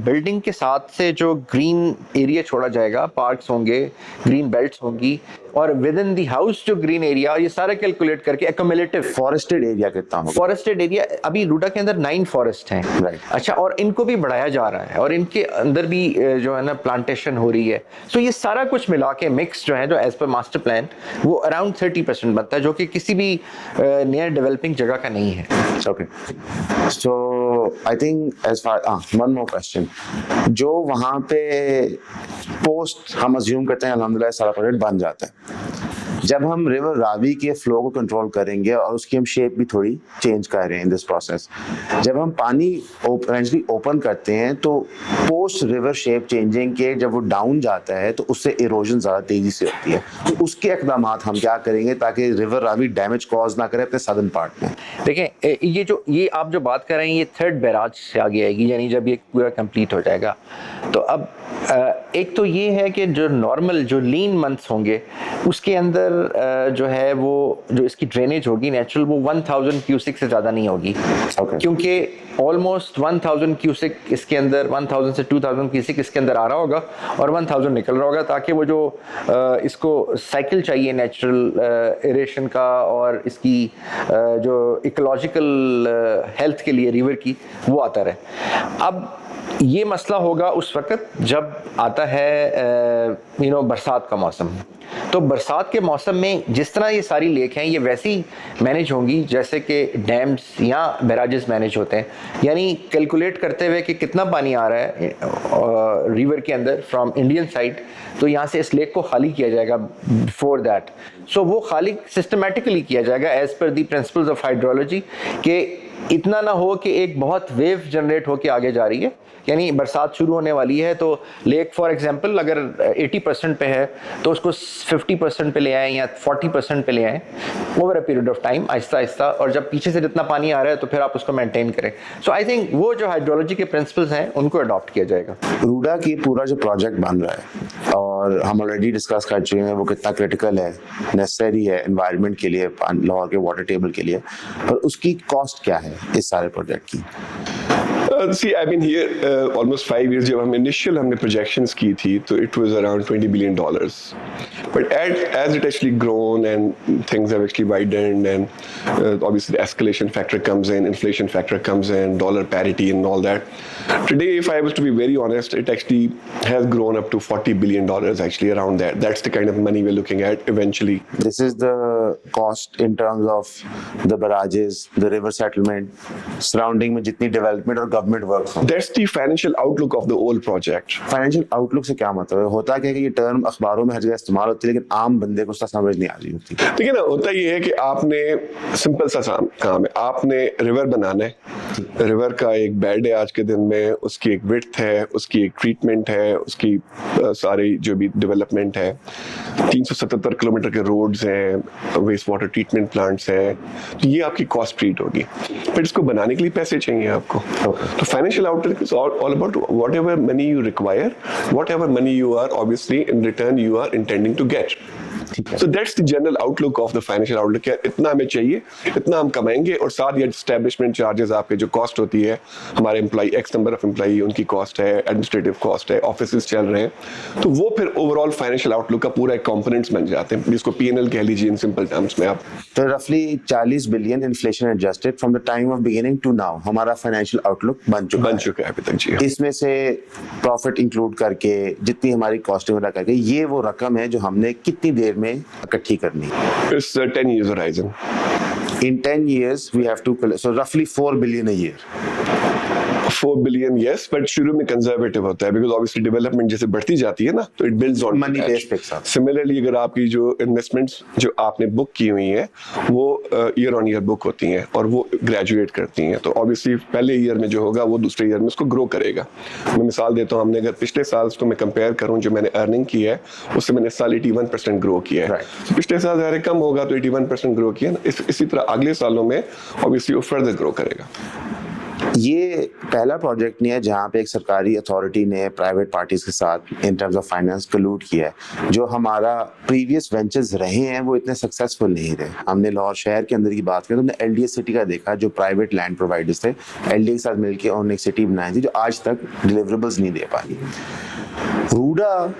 बिल्डिंग के साथ से जो ग्रीन एरिया छोड़ा जाएगा, पार्क्स होंगे, ग्रीन बेल्ट्स होंगी, और विद इन दी हाउस जो ग्रीन एरिया, ये सारा कैलकुलेट करके एक्यूमुलेटिव फॉरेस्टेड एरिया कितना होगा? फॉरेस्टेड एरिया अभी रूडा के अंदर 9 फॉरेस्ट हैं, अच्छा, और इनको भी बढ़ाया जा रहा है, और इनके अंदर भी जो है ना प्लांटेशन हो रही है। सो ये सारा कुछ मिला के मिक्स जो है, जो एज पर मास्टर प्लान, वो अराउंड 30% बनता है, जो कि किसी भी नियर डेवलपिंग जगह का नहीं है। Okay, so I think as far one more question, जो वहाँ पे पोस्ट हम अज्यूम करते हैं अल्हम्दुलिल्लाह सारा प्रोजेक्ट बन जाता है, जब हम रिवर रावी के फ्लो को कंट्रोल करेंगे और उसकी हम शेप भी थोड़ी चेंज कर रहे हैं इन दिस प्रोसेस, जब हम पानी इवेंचुअली ओपन करते हैं तो पोस्ट रिवर शेप चेंजिंग के जब वो डाउन जाता है तो उससे इरोजन ज़्यादा तेज़ी से होती है, तो उसके इक़दाम हम क्या करेंगे ताकि रिवर रावी डैमेज कॉज ना करे अपने सदर्न पार्ट में? देखें, ये आप जो बात कर रहे हैं ये थर्ड बैराज से आगे आएगी, यानी जब ये पूरा कंप्लीट हो जाएगा, तो अब एक तो ये है कि जो नॉर्मल जो लीन मंथ्स होंगे उसके अंदर जो है वो जो इसकी ड्रेनेज होगी नेचुरल, वो 1000 क्यूसिक से ज़्यादा नहीं होगी, क्योंकि ऑलमोस्ट 1000 क्यूसिक इसके अंदर, 1000 से 2000 क्यूसिक इसके अंदर आ रहा होगा और 1000 निकल रहा होगा, ताकि वो जो इसको साइकिल चाहिए नेचुरल इरेशन का और इसकी जो इकोलॉजिकल हेल्थ के लिए रिवर की, वो आता रहे। अब ये मसला होगा उस वक्त जब आता है बरसात का मौसम, तो बरसात के मौसम में जिस तरह ये सारी लेक हैं ये वैसे ही मैनेज होंगी जैसे कि डैम्स या बैराजेस मैनेज होते हैं, यानी कैलकुलेट करते हुए कि कितना पानी आ रहा है रिवर के अंदर फ्रॉम इंडियन साइड, तो यहाँ से इस लेक को खाली किया जाएगा बिफोर दैट। सो वो खाली सिस्टमेटिकली किया जाएगा as per the principles of hydrology, कि इतना ना हो कि एक बहुत वेव जनरेट होके आगे जा रही है, यानी बरसात शुरू होने वाली है तो लेक फॉर एग्जांपल अगर 80% पे है तो उसको 50% पे ले आए या 40% पे ले आए over a period of time, Aahista Aahista, और जब पीछे से जितना पानी आ रहा है तो फिर आप उसको मेंटेन करें। सो आई थिंक वो जो हाइड्रोलॉजी के प्रिंसिपल्स हैं उनको अडॉप्ट किया जाएगा। रूडा की पूरा जो प्रोजेक्ट बन रहा है और हम ऑलरेडी डिस्कस कर चुके हैं वो कितना क्रिटिकल है, नेसेसरी है एनवायरनमेंट के लिए, लाहौर के वाटर टेबल के लिए, पर उसकी कॉस्ट क्या है इस सारे प्रोजेक्ट की? See, I've been here almost 5 years. जब हम इनिशियल हमने प्रोजेक्शंस की थी तो it was around $20 billion. But as it actually grown and things have actually widened, and obviously the escalation factor comes in, inflation factor comes in, dollar parity and all that. Today, if I was to be very honest, it actually has grown up to $40 billion actually around that. That's the kind of money we're looking at eventually. This is the cost in terms of the barrages, the river settlement, surrounding में जितनी development और government work हो. That's the financial outlook of the whole project. Financial outlook से क्या मतलब है? होता क्या है कि ये टर्म अखबारों में हर जगह इस्तेमाल होती है, लेकिन आम बंदे को उसका समझ नहीं आ रही होती. देखिए ना, होता ये है कि आपने सिंपल सा काम है, आपने रिवर बनाना है. रिवर का एक बेड है आज के दिन में, उसकी एक विड्थ है, उसकी एक ट्रीटमेंट है, उसकी सारी जो भी डेवलपमेंट है, 377 किलोमीटर के रोड्स हैं, वेस्ट वाटर ट्रीटमेंट प्लांट्स हैं, तो ये आपकी कॉस्ट ट्रीट होगी. बट इसको बनाने के लिए पैसे चाहिए आपको. तो financial outlook is all about whatever money you require, whatever money you are obviously in return you are intending to get. So that's the general outlook of the financial outlook. इतना हमें चाहिए, इतना हम कमाएंगे, और साथ ही establishment charges, आपके जो कॉस्ट होती है, हमारे employee x number of employee, उनकी कॉस्ट है, एडमिनिस्ट्रेटिव कॉस्ट है, ऑफिसेज चल रहे हैं, तो वो फिर ओवरऑल फाइनेंशियल आउटलुक का पूरा एक कंपोनेंट्स बन जाते हैं, जिसको P&L कह लीजिए इन सिंपल टर्म्स में आप. तो रफली 40 billion inflation adjusted from the time of beginning to now हमारा फाइनेंशियल आउटलुक बन चुका है अभी तक जी. इसमें से प्रॉफिट इंक्लूड करके जितनी हमारी कॉस्टिंग वगैरह करके ये वो रकम है जो हमने कितनी देर में इकट्ठी करनी है. It's a 10 years horizon. In 10 years we have to collect, so roughly 4 billion a year. 4 billion, yes, but शुरू में कंजर्वेटिव होता है, because obviously डेवलपमेंट जैसे बढ़ती जाती है ना, तो it builds on Money that. base picks up. Similarly, अगर आपकी जो इन्वेस्टमेंट्स जो आपने बुक की हुई हैं, वो ईयर ऑन ईयर बुक होती हैं और वो ग्रेजुएट करती हैं, तो ऑब्वियसली पहले ईयर में जो होगा वो दूसरे ईयर में उसको ग्रो करेगा. मैं मिसाल देता हूँ, हमने अगर पिछले साल उसको मैं कंपेयर करूँ जो मैंने अर्निंग की है, उससे मैंने साल 81% ग्रो किया है. तो पिछले साल ज़्यादा कम होगा तो 81% ग्रो किया ना, इसी तरह अगले सालों में ऑब्वियसली वो फर्दर ग्रो करेगा. ये पहला प्रोजेक्ट नहीं है जहाँ पे एक सरकारी अथॉरिटी ने प्राइवेट पार्टीज के साथ इन टर्म्स ऑफ फाइनेंस कलूड किया है. जो हमारा प्रीवियस वेंचर्स रहे हैं वो इतने सक्सेसफुल नहीं रहे. हमने लाहौर शहर के अंदर की बात करें तो हमने LDA सिटी का देखा, जो प्राइवेट लैंड प्रोवाइडर्स थे, LDA के साथ मिलकर उन्होंने एक सिटी बनाई थी जो आज तक डिलीवरेबल्स नहीं दे पाई. रूडा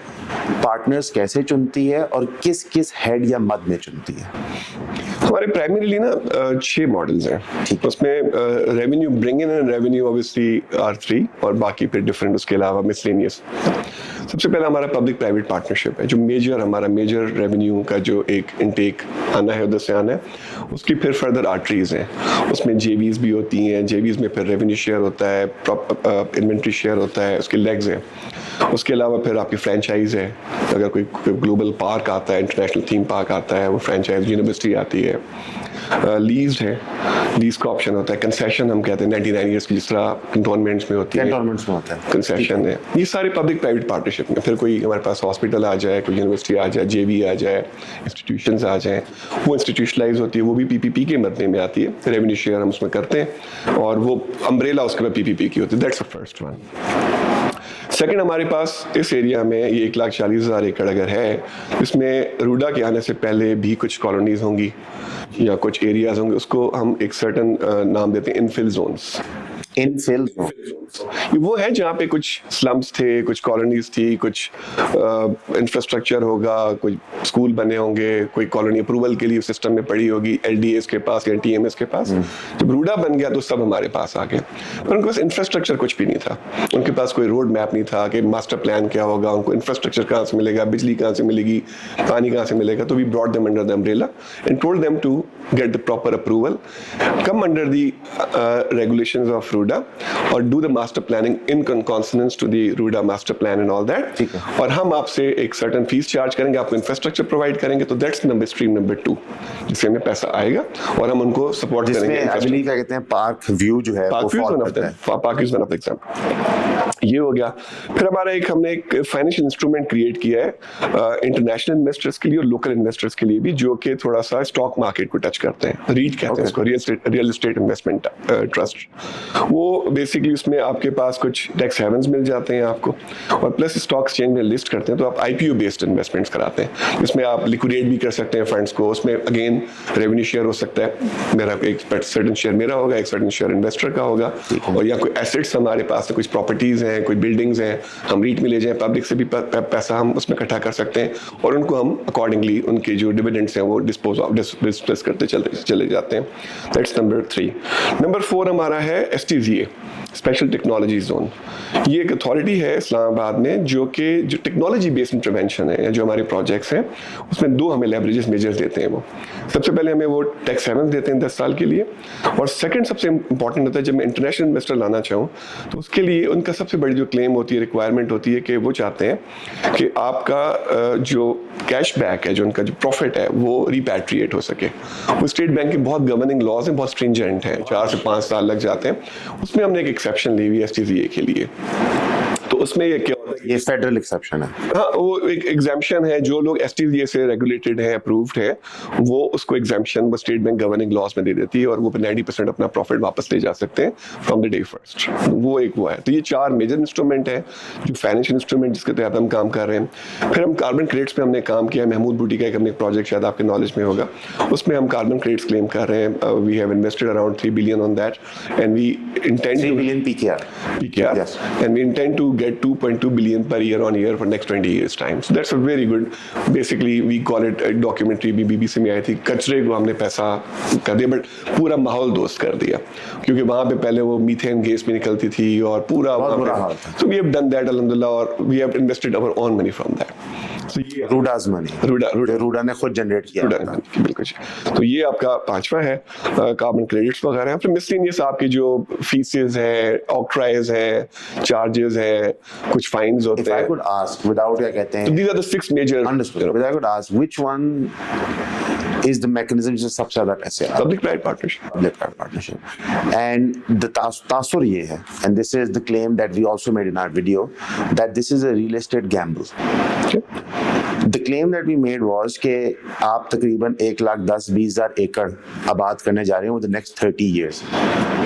पार्टनर्स कैसे चुनती है और किस किस हेड या मद में चुनती है? हमारे प्राइमरीली ना 6 मॉडल्स हैं. उसमें revenue bring in and revenue obviously are 3, और बाकी फिर डिफरेंट उसके अलावा मिसलेनियस. सबसे पहला हमारा पब्लिक प्राइवेट पार्टनरशिप है, जो हमारा मेजर रेवेन्यू का जो एक इनटेक आना है, उधर से आना है. उसकी फिर फर्दर आर्टरीज हैं, उसमें JVs भी होती हैं, JVs में फिर रेवेन्यू शेयर होता है, इन्वेंट्री शेयर होता है, उसके लेग्स हैं. उसके अलावा फिर आपकी फ्रेंचाइज है, अगर कोई ग्लोबल पार्क आता है, इंटरनेशनल थीम पार्क आता है, वो फ्रेंचाइज यूनिवर्सिटी आती है. लीज है, लीज का ऑप्शन होता है. कंसेशन हम कहते हैं 99 ईयर्स की, जिस तरह कंटोनमेंट्स में होती है, कंटोनमेंट्स में होता है कंसेशन है. ये सारे पब्लिक प्राइवेट पार्टनरशिप में फिर कोई हमारे पास हॉस्पिटल आ जाए, कोई यूनिवर्सिटी आ जाए, JV आ जाए, इंस्टीट्यूशंस आ जाए, वो इंस्टीट्यूशनलाइज होती है, वो भी PPP के मदने में आती है. रेवेन्यू शेयर हम उसमें करते हैं, और वो अम्ब्रेला उसके बाद PPP की होती है. That's the first one. Second, हमारे पास इस एरिया में ये 1,40,000 एकड़ अगर है, इसमें रूडा के आने से पहले भी कुछ कॉलोनीज होंगी या कुछ एरियाज होंगे, उसको हम एक सर्टन नाम देते हैं इनफिल जोन्स. इनफिल वो है जहाँ पे कुछ स्लम्स थे, कुछ कॉलोनीज थी, कुछ इंफ्रास्ट्रक्चर होगा, कुछ स्कूल बने होंगे, कोई कॉलोनी अप्रूवल के लिए सिस्टम में पड़ी होगी LDAs के पास या TMS के पास. जब रूडा बन गया तो सब हमारे पास आ गए, पर उनके पास इंफ्रास्ट्रक्चर कुछ भी नहीं था. उनके पास कोई रोड मैप नहीं था कि मास्टर प्लान क्या होगा, उनको इंफ्रास्ट्रक्चर कहाँ से मिलेगा, बिजली कहाँ से मिलेगी, पानी कहाँ से मिलेगा. तो we brought them under the umbrella and told them to get the proper approval, come under the regulations of Ruda, or do the master planning in consonance to the Ruda master plan and all that. और हम आपसे एक certain fees charge करेंगे, आपको infrastructure provide करेंगे, तो that's number stream number 2, जिससे हमें पैसा आएगा और हम उनको support करेंगे. जिसमें actually क्या कहते हैं, पार्क व्यू जो है वो फॉल करता है. Park is one of the example. ये हो गया. फिर हमारा हमने एक फाइनेंशियल इंस्ट्रूमेंट क्रिएट किया है इंटरनेशनल इन्वेस्टर्स के लिए और लोकल इन्वेस्टर्स के लिए भी, जो कि थोड़ा सा स्टॉक मार्केट को टच करते हैं. रीट कहते हैं इसको, रियल एस्टेट इन्वेस्टमेंट ट्रस्ट. वो बेसिकली उसमें आपके पास कुछ टैक्स हेवन्स मिल जाते हैं आपको, और प्लस स्टॉक एक्सचेंज में लिस्ट करते हैं, तो आप IPO बेस्ड इन्वेस्टमेंट्स कराते हैं, जिसमें आप लिक्विडेट भी कर सकते हैं फंड्स को। उसमें अगेन रेवेन्यू शेयर हो सकता है, मेरा एक सर्टेन शेयर मेरा होगा, एक सर्टेन शेयर इन्वेस्टर का होगा, और या कोई एसेट्स हमारे पास है, कुछ प्रॉपर्टीज हैं, कोई बिल्डिंग्स हैं, हम रीट में ले जाएं, पब्लिक से भी पैसा हम उसमें इकट्ठा कर सकते हैं, और उनको हम अकॉर्डिंगली उनके जो डिविडेंड्स हैं वो डिस्पोज करते चले जाते हैं। That's number 3। नंबर 4 हमारा है STZA, स्पेशल टेक्नोलॉजी जोन। ये एक अथॉरिटी है इस्लामाबाद में जो टेक्नोलॉजी बेस्ड इंटरवेंशन है, जो हमारे प्रोजेक्ट्स हैं उसमें 2 हमें लेवरेजेस मेजर्स देते हैं। वो सबसे पहले हमें वो टैक्स हेवन्स देते हैं 10 साल के लिए, और सेकंड सबसे इंपॉर्टेंट होता है जब मैं इंटरनेशनल इन्वेस्टर लाना चाहूँ तो उसके लिए उनका सबसे बड़ी जो क्लेम होती है, रिक्वायरमेंट होती है कि वो चाहते हैं कि आपका जो कैश बैक है, जो उनका जो प्रॉफिट है वो रिपैट्रिएट हो सके। वो स्टेट बैंक के बहुत गवर्निंग लॉज हैं, बहुत स्ट्रिंजेंट हैं, 4 से 5 साल लग जाते हैं। उसमें हमने एक एक्सेप्शन ली हुई STZA के लिए। तो उसमें ये क्या होता है, ये फेडरल एक्सेप्शन है। हाँ, वो एक एग्जाम्पशन है, जो लोग STZA से रेगुलेटेड है, अप्रूव्ड है, वो उसको एग्जाम्पशन वो स्टेट बैंक गवर्निंग लॉस में दे देती है, और वो 90% अपना प्रॉफिट वापस ले जा सकते हैं फ्रॉम द डे फर्स्ट। वो एक वो है। तो ये 4 मेजर इंस्ट्रूमेंट है जो फाइनेंशियल इंस्ट्रूमेंट जिसके तहत हम काम कर रहे हैं। फिर हम कार्बन क्रेडिट्स पे हमने काम किया, महमूद बूटी का एक हमने प्रोजेक्ट शायद आपके नॉलेज में होगा, उसमें हम कार्बन क्रेडिट्स क्लेम कर रहे हैं। We have invested around 3 billion on that, and we intend 3 billion PKR. Yes. and we intend to get 2.2 billion per year on year for next 20 years time. So that's a very good, basically we call it a documentary भी BBC में आई थी। कचरे को हमने पैसा कर दिया, but पूरा माहौल दोस्त कर दिया, क्योंकि वहाँ पे पहले वो मीथेन गैस भी निकलती थी और पूरा बुरा हाल था। So we have done that alhamdulillah, और we have invested our own money from that. So ये रूडा's money. रूडा ने खुद जनरेट किया। बिल्कुल। तो ये आपका 5वां है, कार्बन क्रेडिट्स वगैरह। फिर मिसलेनियस आपके जो फीसेस है, ऑक्ट्राइज है, चार्जेस है, कुछ फाइन्स होते If I हैं। could ask, without क्या कहते हैं, So these are the 6 major. understood. If I could ask, which one is the mechanism जिससे सबसे ज्यादा पैसे आ रहे हैं? Public private partnership. Public private partnership. And the तासुर ये है, and this is the claim that we also made in our video, that this is a real estate gamble. Okay. The claim that we made was कि आप तकरीबन 1,10,20,000 एकड़ आबाद करने जा रहे हैं with the next 30 years.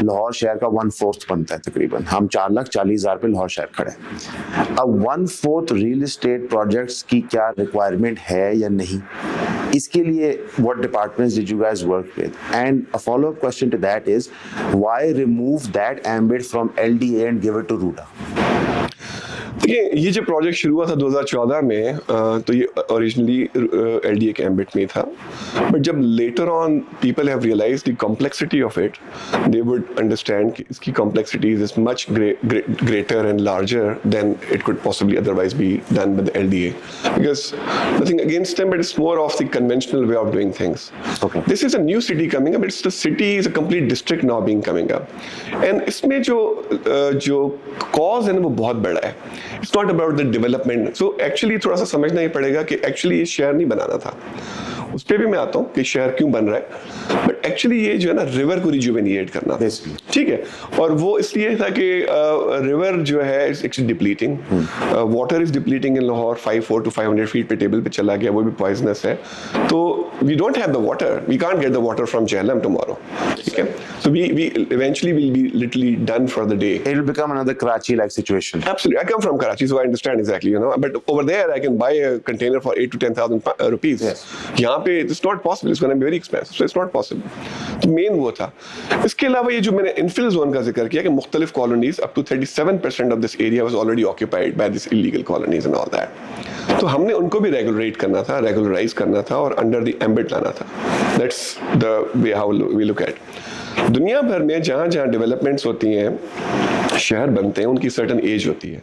Lahore शहर का 1/4 बनता है तकरीबन, हम 4,40,000 पे लाहौर शहर खड़े हैं। अब 1/4 रियल एस्टेट प्रोजेक्ट्स की क्या रिक्वायरमेंट है या नहीं, इसके लिए what departments did you guys work with? And a follow-up question to that is, why remove that ambit from LDA and give it to RUDA? देखिए, ये जो प्रोजेक्ट शुरू हुआ था 2014 में, तो ये ओरिजिनली LDA के एम्बिट में था, बट जब later on people have realised the complexity of it, they would understand कि इसकी complexity is much greater and larger than it could possibly otherwise be done by the LDA, because nothing against them, but it's more of the conventional way of doing things. This is a new city coming up, it's the city is a complete district now being coming up, and इसमें जो cause है ना वो बहुत बड़ा है। It's not about the development. So actually थोड़ा सा समझना ही पड़ेगा कि एक्चुअली ये शहर नहीं बनाना था। उस पर भी मैं आता हूँ कि शहर क्यों बन रहा है, बट एक्चुअली ये जो है ना रिवर को रिजुवेनिएट करना था, ठीक है, और वो इसलिए था कि रिवर जो है is actually depleting, water is depleting in Lahore, 54 to 500 feet पे टेबल पे चला गया, वो भी पॉइजनस है, तो we don't have the water, we can't get the water from Jhelum tomorrow, ठीक है, so we eventually will be literally done for the day. It will become another Karachi like situation. Absolutely. I come from Karachi, so I understand exactly, you know, but over there I can buy a container for 8 to 10,000 rupees. Yes. यहाँ पे it's not possible, it's going to be very expensive, so it's not possible. तो main वो था। इसके अलावा ये जो मैंने इनफिल जोन का जिक्र किया कि मुख्तलिफ colonies up to 37% of this area was already occupied by this illegal colonies and all that. तो हमने उनको भी रेगुलराइज करना था, रेगुलराइज करना था और अंडर द एम्बिट लाना था। That's the way how we look at. दुनिया भर में जहाँ जहाँ डेवलपमेंट्स होती हैं, शहर बनते हैं, उनकी सर्टन एज होती है,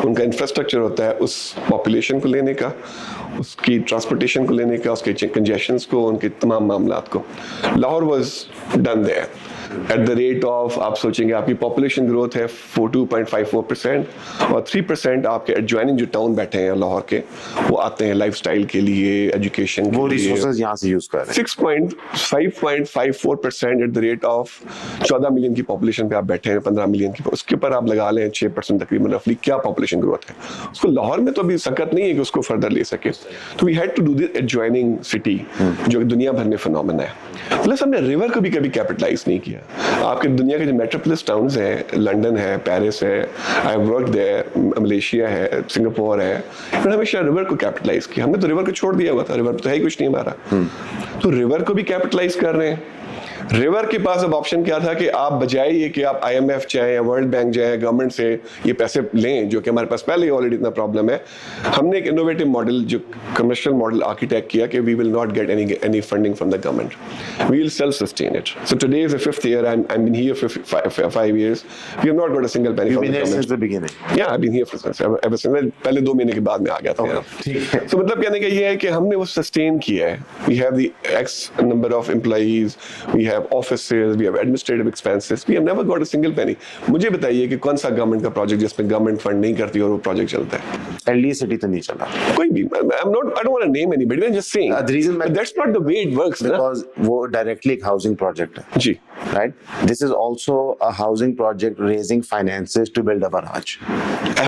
उनका इंफ्रास्ट्रक्चर होता है उस पॉपुलेशन को लेने का, उसकी ट्रांसपोर्टेशन को लेने का, उसके कंजेशंस को, उनके तमाम मामलात को। Lahore was done there at the rate of, आप सोचेंगे आपकी पॉपुलेशन ग्रोथ है 2.54% और 3% आपके एडजॉइनिंग जो टाउन बैठे हैं लाहौर के, वो आते हैं लाइफस्टाइल के लिए, एजुकेशन वो के लिए, रिसोर्सेज यहाँ से यूज कर रहे हैं। 5.54% eight the rate of 14 million की पॉपुलेशन पे आप बैठे हैं, 15 मिलियन की, उसके ऊपर आप लगा लें 6% तकरीबन रफली क्या पॉपुलेशन ग्रोथ है, उसको लाहौर में तो अभी सकत नहीं है कि उसको फर्दर ले सके, तो we had to do this adjoining city जो दुनिया भर में फिनोमेना है। प्लस हमने रिवर को भी कभी कैपिटलाइज नहीं किया। आपके दुनिया के जो मेट्रोपोलिस टाउन्स हैं, लंदन है, पेरिस है, I have worked there, Malaysia है, सिंगापुर है, इन्होंने हमेशा रिवर को कैपिटलाइज किया। हमने तो रिवर को छोड़ दिया हुआ था, रिवर तो है ही कुछ नहीं हमारा, तो रिवर को भी कैपिटलाइज कर रहे हैं। रिवर के पास अब ऑप्शन क्या था कि आप बजाय ये कि आप IMF जाएं या वर्ल्ड बैंक जाएं, गवर्नमेंट से ये पैसे लें, जो कि हमारे पास पहले ही ऑलरेडी इतना प्रॉब्लम है, हमने एक इनोवेटिव मॉडल, जो कमर्शियल मॉडल आर्किटेक्ट किया कि we will not get any funding from the government, we will self sustain it. So today is the 5th year, I been here for 5 years, we have not got a single penny from the government. the beginning. Yeah, I've been here for ever since. पहले 2 महीने के बाद में आ गया था। तो मतलब कहने का ये है कि हमने वो सस्टेन किया है। We have the X number of employees, we have offices, we have administrative expenses, we have never got a single penny. मुझे बताइए कि कौन सा गवर्नमेंट का प्रोजेक्ट जिसमें गवर्नमेंट फंड नहीं करती और वो प्रोजेक्ट चलता है? LD सिटी तो नहीं चला, कोई भी। I don't want to name anybody, I'm just saying. The reason But that's not the way it works, ना? because वो डायरेक्टली एक हाउसिंग प्रोजेक्ट है, जी, right? This is also a housing project raising finances to build up a Raj.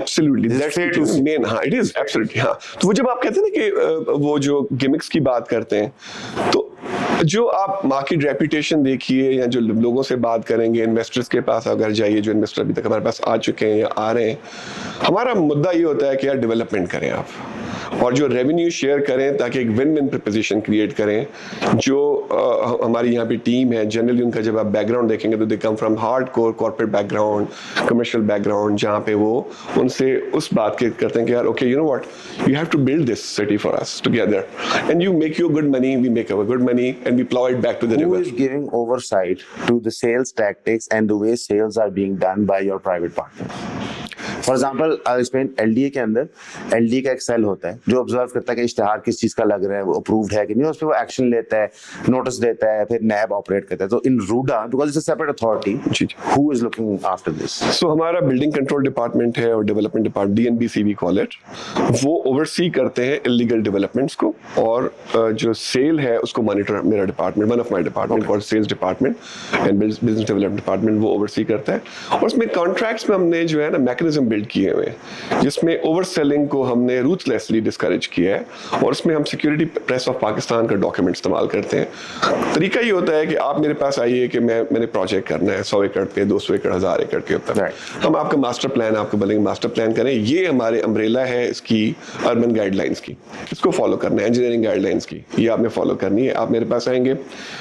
Absolutely. Is it That's fair the to say? main, हाँ, it is absolutely, हाँ। तो वो जब आप कहते हैं ना कि वो जो गिमिक्स की बात करते हैं, तो जो आप मार्केट रेपुटेशन देखिए या जो लोगों से बात करेंगे, इन्वेस्टर्स के पास अगर जाइए, जो इन्वेस्टर अभी तक हमारे पास आ चुके हैं या आ रहे हैं, हमारा मुद्दा ये होता है कि यार डेवलपमेंट करें आप, और जो रेवेन्यू शेयर करें ताकि एक विन विन प्रपोजिशन क्रिएट करें। जो हमारी यहाँ पे टीम है, जनरली उनका जब आप बैकग्राउंड देखेंगे तो they come from hardcore corporate background, commercial background, जहाँ पे वो उनसे उस बात के करते हैं कि यार okay, you know what, you have to build this city for us together and you make your good money, we make our good money and we plough it back to the Who river. is giving oversight to the sales tactics and the way sales are being done by your private partners? For example explain, LDA के अंदर LDA का एक cell होता है जो observe करता है कि इश्तेहार किस चीज का लग रहा है, वो अप्रूव्ड है कि नहीं, उस पर वो एक्शन लेता है, नोटिस देता है, फिर नैब ऑपरेट करता है। तो in RUDA, because it's a separate authority, who is looking after this? So हमारा बिल्डिंग कंट्रोल डिपार्टमेंट है और development department, DNBC we call it, वो ओवरसी करते हैं इलीगल डेवलपमेंट्स को, और जो सेल है उसको मॉनिटर मेरा department, one of my department called sales department and business development department, वो ओवरसी करता है। और उसमें कॉन्ट्रैक्ट्स में हमने जो है ना मैकेनिज्म बिल्ड किए हुए हैं, जिसमें ओवर सेलिंग को हमने रूथलेसली डिस्करेज किया है, और उसमें हम सिक्योरिटी प्रेस ऑफ पाकिस्तान का डॉक्यूमेंट इस्तेमाल करते हैं। तरीका ये होता है कि आप मेरे पास आइए कि मैंने प्रोजेक्ट करना है 100 एकड़ पे, 200 एकड़, 1000 एकड़ के ऊपर, हम आपका मास्टर प्लान आपको बोलेंगे, मास्टर प्लान करें, ये हमारे अम्ब्रेला है इसकी अर्बन गाइडलाइंस की, इसको फॉलो करना है, इंजीनियरिंग गाइडलाइंस की, ये आपने फॉलो करनी है। आप मेरे पास आएंगे,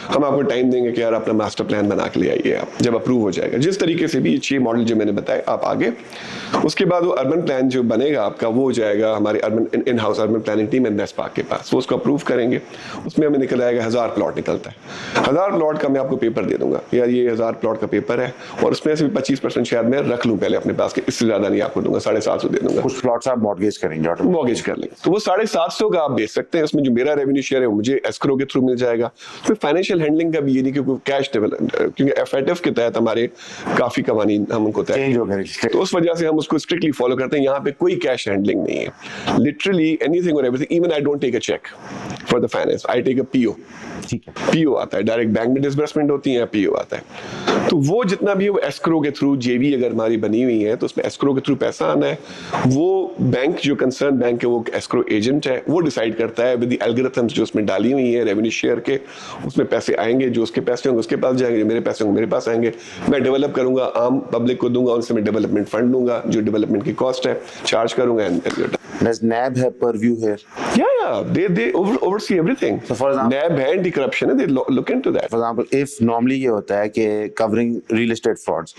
हम आपको टाइम देंगे कि यार अपना मास्टर प्लान बना के ले आइए, आप जब अप्रूव हो जाएगा, जिस तरीके से भी ये 6 मॉडल जो मैंने बताए, आप आगे, उसके बाद वो अर्बन प्लान जो बनेगा आपका, वो हो जाएगा हमारे urban in house urban planning team and nest park के पास, वो उसको अप्रूव करेंगे, उसमें हमें निकल आएगा 1000 प्लॉट निकलता है। 1000 प्लॉट का मैं आपको पेपर दे दूंगा, यार ये 1000 प्लॉट का पेपर है, और उसमें से 25% शायद मैं रख लूं पहले अपने पास, के इससे ज्यादा नहीं आपको दूंगा, 750 दे दूंगा। कुछ प्लॉट्स आप मॉर्गेज करेंगे, मॉर्गेज कर लेंगे, तो वो 750 का आप बेच सकते हैं। उसमें जो मेरा रेवेन्यू शेयर है वो मुझे एस्क्रो के थ्रू मिल जाएगा। फिर फाइनेंशियल हैंडलिंग का भी ये नहीं कि कैश डेवलप, क्योंकि FATF के तहत हमारे काफी कवानीन हम उनको चेंज हो गए, तो उस वजह से हम उसको स्ट्रिक्टली फॉलो करते हैं। यहाँ पे कोई कैश हैंडलिंग नहीं है, लिटरली एनीथिंग और everything, even I don't take a cheque for the finance, I take a PO। ठीक है, PO आता है, डायरेक्ट बैंक में डिसबर्समेंट होती है, PO आता है। तो वो जितना भी है वो एस्क्रो के थ्रू, JV अगर हमारी बनी हुई है तो उसमें एस्क्रो के थ्रू पैसा आना है। वो बैंक जो कंसर्न बैंक है, वो एस्क्रो एजेंट है, वो डिसाइड करता है विद द एल्गोरिथम्स जो उसमें डाली हुई है रेवेन्यू शेयर के, उसमें पैसे आएंगे, जो उसके पैसे होंगे उसके पास जाएंगे, जो मेरे पैसे होंगे मेरे पास आएंगे, मैं डेवलप करूंगा, आम पब्लिक को दूंगा, उनसे मैं डेवलपमेंट फंड लूंगा, जो डेवलपमेंट की कॉस्ट है चार्ज करूंगा। Does NAB have purview here? Yeah, they oversee everything. So for example, NAB है anti-corruption है, they look into that. For example, if normally ये होता है कि covering real estate frauds,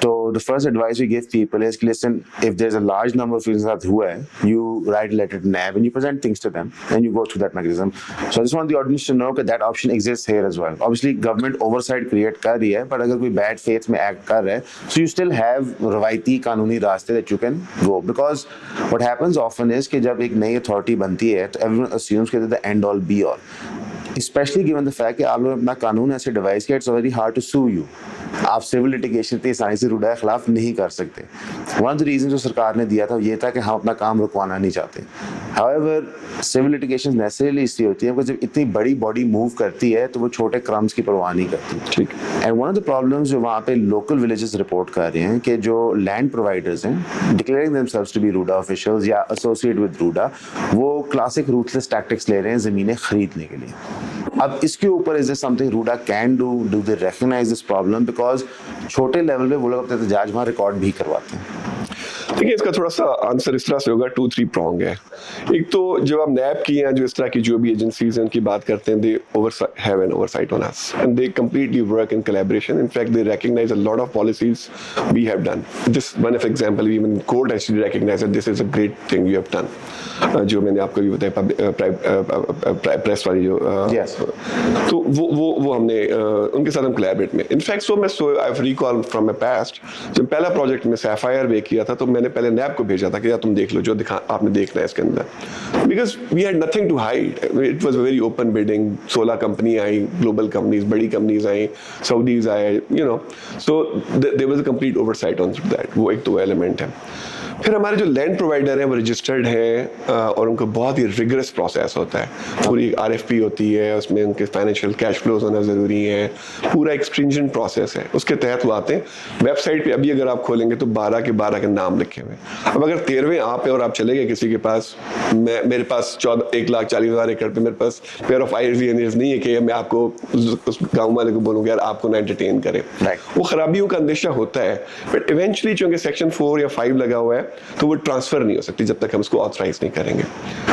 तो the first advice we give people is, listen, if there's a large number of reasons that हुआ है, you write a letter to NAB and you present things to them and you go through that mechanism. So I just want the audience to know that option exists here as well. Obviously, government oversight create कर रही है, but अगर कोई bad faith में act कर रहा है, so you still have रवायती कानूनी रास्ते that you can go. Because what happens often is कि जब एक नई अथॉरिटी बनती है तो everyone assumes कि the end all be all, especially given the fact कि आप लोगों ने अपना कानून ऐसे डिवाइस किया, it's very hard to sue you. आप सिविल लिटिगेशन इतनी आसानी से रूडा के खिलाफ नहीं कर सकते। वन ऑफ द रीजन जो सरकार ने दिया था ये था कि हम अपना काम रुकवाना नहीं चाहते। हाउएवर सिविल लिटिगेशन नेसेसरीली इसलिए होती है because जब इतनी बड़ी बॉडी मूव करती है तो वो छोटे क्रम्स की परवाह नहीं करती। ठीक। And one of the problems जो वहाँ पे लोकल विलेजेस रिपोर्ट कर रहे हैं कि जो लैंड प्रोवाइडर्स हैं declaring themselves to be RUDA officials या एसोसिएट विद रूडा, वो क्लासिक रूथलेस टैक्टिक्स ले रहे हैं ज़मीनें खरीदने के लिए। अब इसके ऊपर is this something RUDA can do they recognise this problem, because छोटे लेवल पे वो लोग अपने एहतजाज वहाँ रिकॉर्ड भी करवाते हैं। देखिए इसका थोड़ा सा आंसर इस तरह से होगा, 2-3 प्रॉन्ग है। एक तो जब आप नैब की या जो इस तरह की जो भी एजेंसीज हैं उनकी बात करते हैं, they have an oversight on us and they completely work in collaboration. In fact they recognise a lot of policies we have done. This one of example, even court actually recognise that this is a great thing you have done. जो मैंने आपको भी बताया press वाली जो तो वो हमने उनके साथ हम कोलैबोरेट में। In fact I have recall from my past, जब पहला प्रोजेक्ट में सैफायर वे किया था तो मैंने पहले नैब को भेजा था कि यार तुम देख लो जो आपने देखना है इसके अंदर, because we had nothing to hide. It was very open bidding. 16 company आई, ग्लोबल कंपनीज, बड़ी कंपनीज आई, सऊदीज आए, you know, so there was a complete oversight on that. वो एक तो एलिमेंट है। फिर हमारे जो लैंड प्रोवाइडर हैं वो रजिस्टर्ड हैं और उनका बहुत ही रिगरस प्रोसेस होता है। पूरी RFP होती है, उसमें उनके फाइनेंशियल कैश फ्लोज होना ज़रूरी है, पूरा एक स्ट्रिंजेंट प्रोसेस है। उसके तहत वो आते हैं। वेबसाइट पे अभी अगर आप खोलेंगे तो 12 के 12 के नाम लिखे हुए हैं। अब अगर 13वें आप हैं और आप चले गए किसी के पास, मेरे पास 1,40,000 एकड़ पे मेरे पास पेयर ऑफ आईज नहीं है कि मैं आपको उस गाँव वाले को बोलूँगा यार आपको ना एंटरटेन करें। वो खराबियों का अंदेशा होता है, बट इवेंचुअली चूंकि सेक्शन 4 या 5 लगा हुआ है तो वो ट्रांसफर नहीं हो सकती जब तक हम उसको ऑथराइज नहीं करेंगे।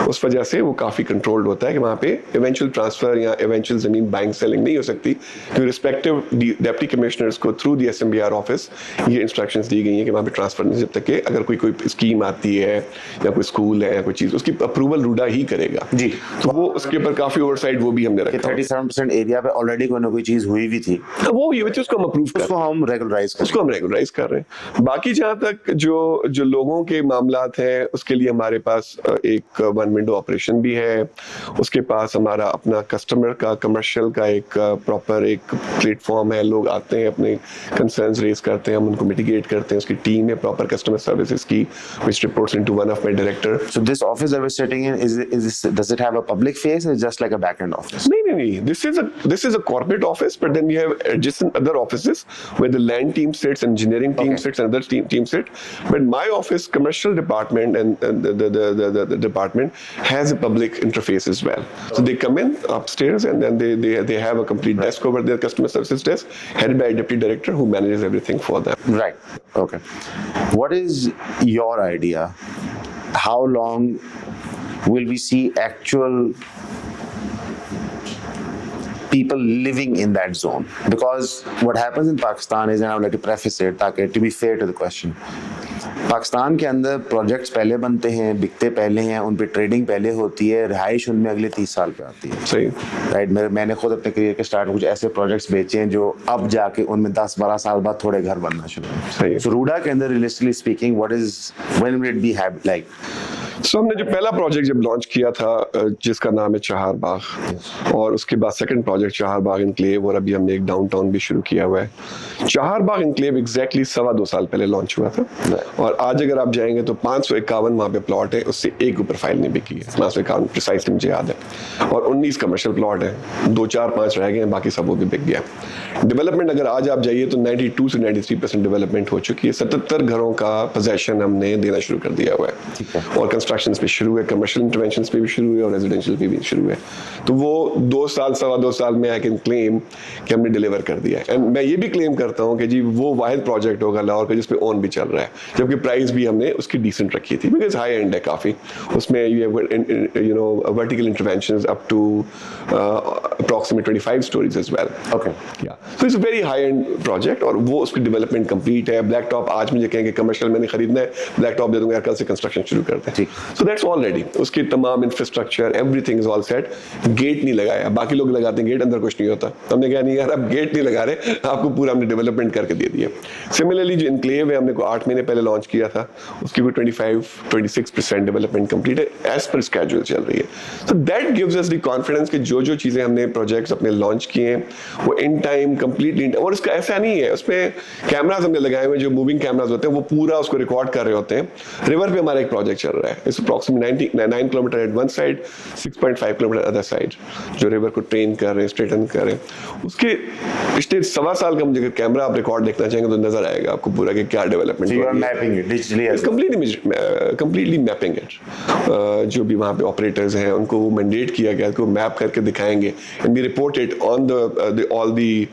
उस वजह से वो काफी कंट्रोल्ड होता है कि वहां पे इवेंचुअल ट्रांसफर या इवेंचुअल जमीन बाइंग सेलिंग नहीं हो सकती, क्योंकि रिस्पेक्टिव डिप्टी कमिश्नर्स को थ्रू दी SMBR ऑफिस ये इंस्ट्रक्शंस दी गई हैं कि वहां पे ट्रांसफर नहीं, जब तक कि अगर कोई स्कीम आती है या कोई स्कूल है या कोई चीज, उसकी अप्रूवल रूडा ही करेगा जी। तो वो उसके ऊपर काफी ओवरसाइट वो भी हमने रखा। 37% एरिया पे ऑलरेडी कोई ना कोई चीज हुई भी थी, वो ये उसको हम अप्रूव उसको हम रेगुलराइज कर रहे हैं। बाकी जहां तक जो लोगों के मामलात हैं उसके लिए हमारे पास एक वन विंडो ऑपरेशन भी है। उसके पास हमारा अपना कस्टमर का कमर्शियल का एक प्रॉपर एक प्लेटफॉर्म है। लोग आते हैं, अपने कंसर्न्स रेज करते हैं, हम उनको मिटिगेट करते हैं। उसकी टीम है प्रॉपर कस्टमर सर्विसेज की, which reports into one of my director. So this office that we're sitting in, does it have a public face or just like a back-end office? नहीं. This is a corporate office, but then we have adjacent other offices where the land team sits, engineering team sits, and other team sit. But my office, commercial department, and the department has a public interface as well. So they come in upstairs, and then they have a complete desk over their customer services desk, headed by a deputy director who manages everything for them. Right. Okay. What is your idea? How long will we see actual people living in that zone? Because what happens in Pakistan is, and I would like to preface it ताकि to be fair to the question, Pakistan के अंदर projects पहले बनते हैं, बिकते पहले हैं, उन पे ट्रेडिंग पहले होती है, रिहाइश उनमें अगले 30 साल पे आती है। सही राइट। मैंने खुद अपने करियर के स्टार्ट में कुछ ऐसे प्रोजेक्ट्स बेचे हैं जो अब जाके उनमें 10-12 साल बाद थोड़े घर बनना शुरू हुए। सो रूडा के अंदर realistically speaking when will it be like? So हमने जो पहला प्रोजेक्ट जब लॉन्च किया था जिसका नाम है चहार बाग, और उसके बाद सेकंड प्रोजेक्ट चहार बाग इनक्लेव, और अभी हमने एक डाउनटाउन भी शुरू किया हुआ है। चहार बाग इनक्लेव एग्जैक्टली 2.25 साल पहले लॉन्च हुआ था, और आज अगर आप जाएंगे तो 551 वहाँ पे प्लॉट है, उससे एक ऊपर फाइल नहीं बिकी है। 551 प्रिसाइसली मुझे याद है, और 19 कमर्शियल प्लॉट है, 2-4-5 रह गए हैं, बाकी सब वो भी बिक गया। डेवलपमेंट अगर आज आप जाइए तो 92 से 93% डेवलपमेंट हो चुकी है। 77 घरों का पोजेसन हमने देना शुरू कर दिया हुआ है, और कंस्ट्रक्शंस पे शुरू है, कमर्शियल इंटरवेंशंस पे भी शुरू है, और रेजिडेंशियल पे भी शुरू है। तो वो 2-2.25 साल में आई कैन क्लेम कि हमने डिलीवर कर दिया है। एंड मैं ये भी क्लेम करता हूँ कि जी वो वाहिद प्रोजेक्ट होगा लाहौर का जिसपे ओन भी चल रहा है, जबकि प्राइस भी हमने उसकी डिसेंट रखी थी, बिकॉज हाई एंड है काफी। उसमें you know vertical interventions up to approximately 25 stories as well. Okay. Yeah. So it's a very high end project, और वो उसकी डेवलपमेंट कंप्लीट है। ब्लैक टॉप आज मुझे कहेंगे कमर्शियल मैंने खरीदना है, ब्लैक टॉप दे दूंगा यार, कल से कंस्ट्रक्शन शुरू करते हैं। सो दैट्स ऑल रेडी, उसकी तमाम infrastructure everything is all set. Gate नहीं लगाया, बाकी लोग लगाते हैं गेट, अंदर कुछ नहीं होता। हमने कहा नहीं यार, अब गेट नहीं लगा रहे, आपको पूरा हमने डेवलपमेंट करके दे दिया। सिमिलरली जो इनक्लेव है, हमने को 8 महीने पहले लॉन्च किया था, उसकी कोई 25-26% डेवलपमेंट कंप्लीट है, एज पर स्केड्यूल चल रही है। So that gives us the confidence कि जो जो चीजें हमने प्रोजेक्ट्स अपने लॉन्च किए हैं वो इन टाइम कंप्लीटली, और इसका ऐसा नहीं है, उसमें कैमरास हमने लगाए हुए जो मूविंग कैमरास होते हैं वो पूरा उसको रिकॉर्ड कर रहे होते हैं। रिवर पे हमारा एक प्रोजेक्ट चल रहा है, it's approximately 9 kilometre at one side, 6.5 kilometre other side, जो रिवर को ट्रेन कर रहे हैं, स्ट्रेटन कर रहे हैं। उसके पिछले 1.25 साल का मुझे कैमरा आप रिकॉर्ड देखना चाहेंगे तो नजर आएगा आपको पूरा कि क्या development So you are mapping it digitally as well. Completely mapping it. जो भी वहाँ पे ऑपरेटर्स हैं उनको वो मैंडेट किया गया कि वो मैप करके दिखाएंगे, and we report it on the all the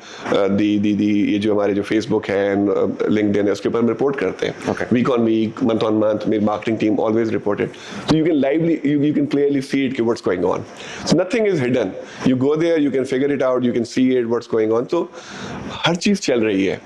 ये जो हमारे जो फेसबुक है, लिंक्डइन है, उसके ऊपर हम रिपोर्ट करते हैं week on week, month on month. मेरी marketing team always report it, so you can lively, you can clearly see it कि what's going on. So nothing is hidden. You go there, you can figure it out, you can see it what's going on. So हर चीज चल रही है।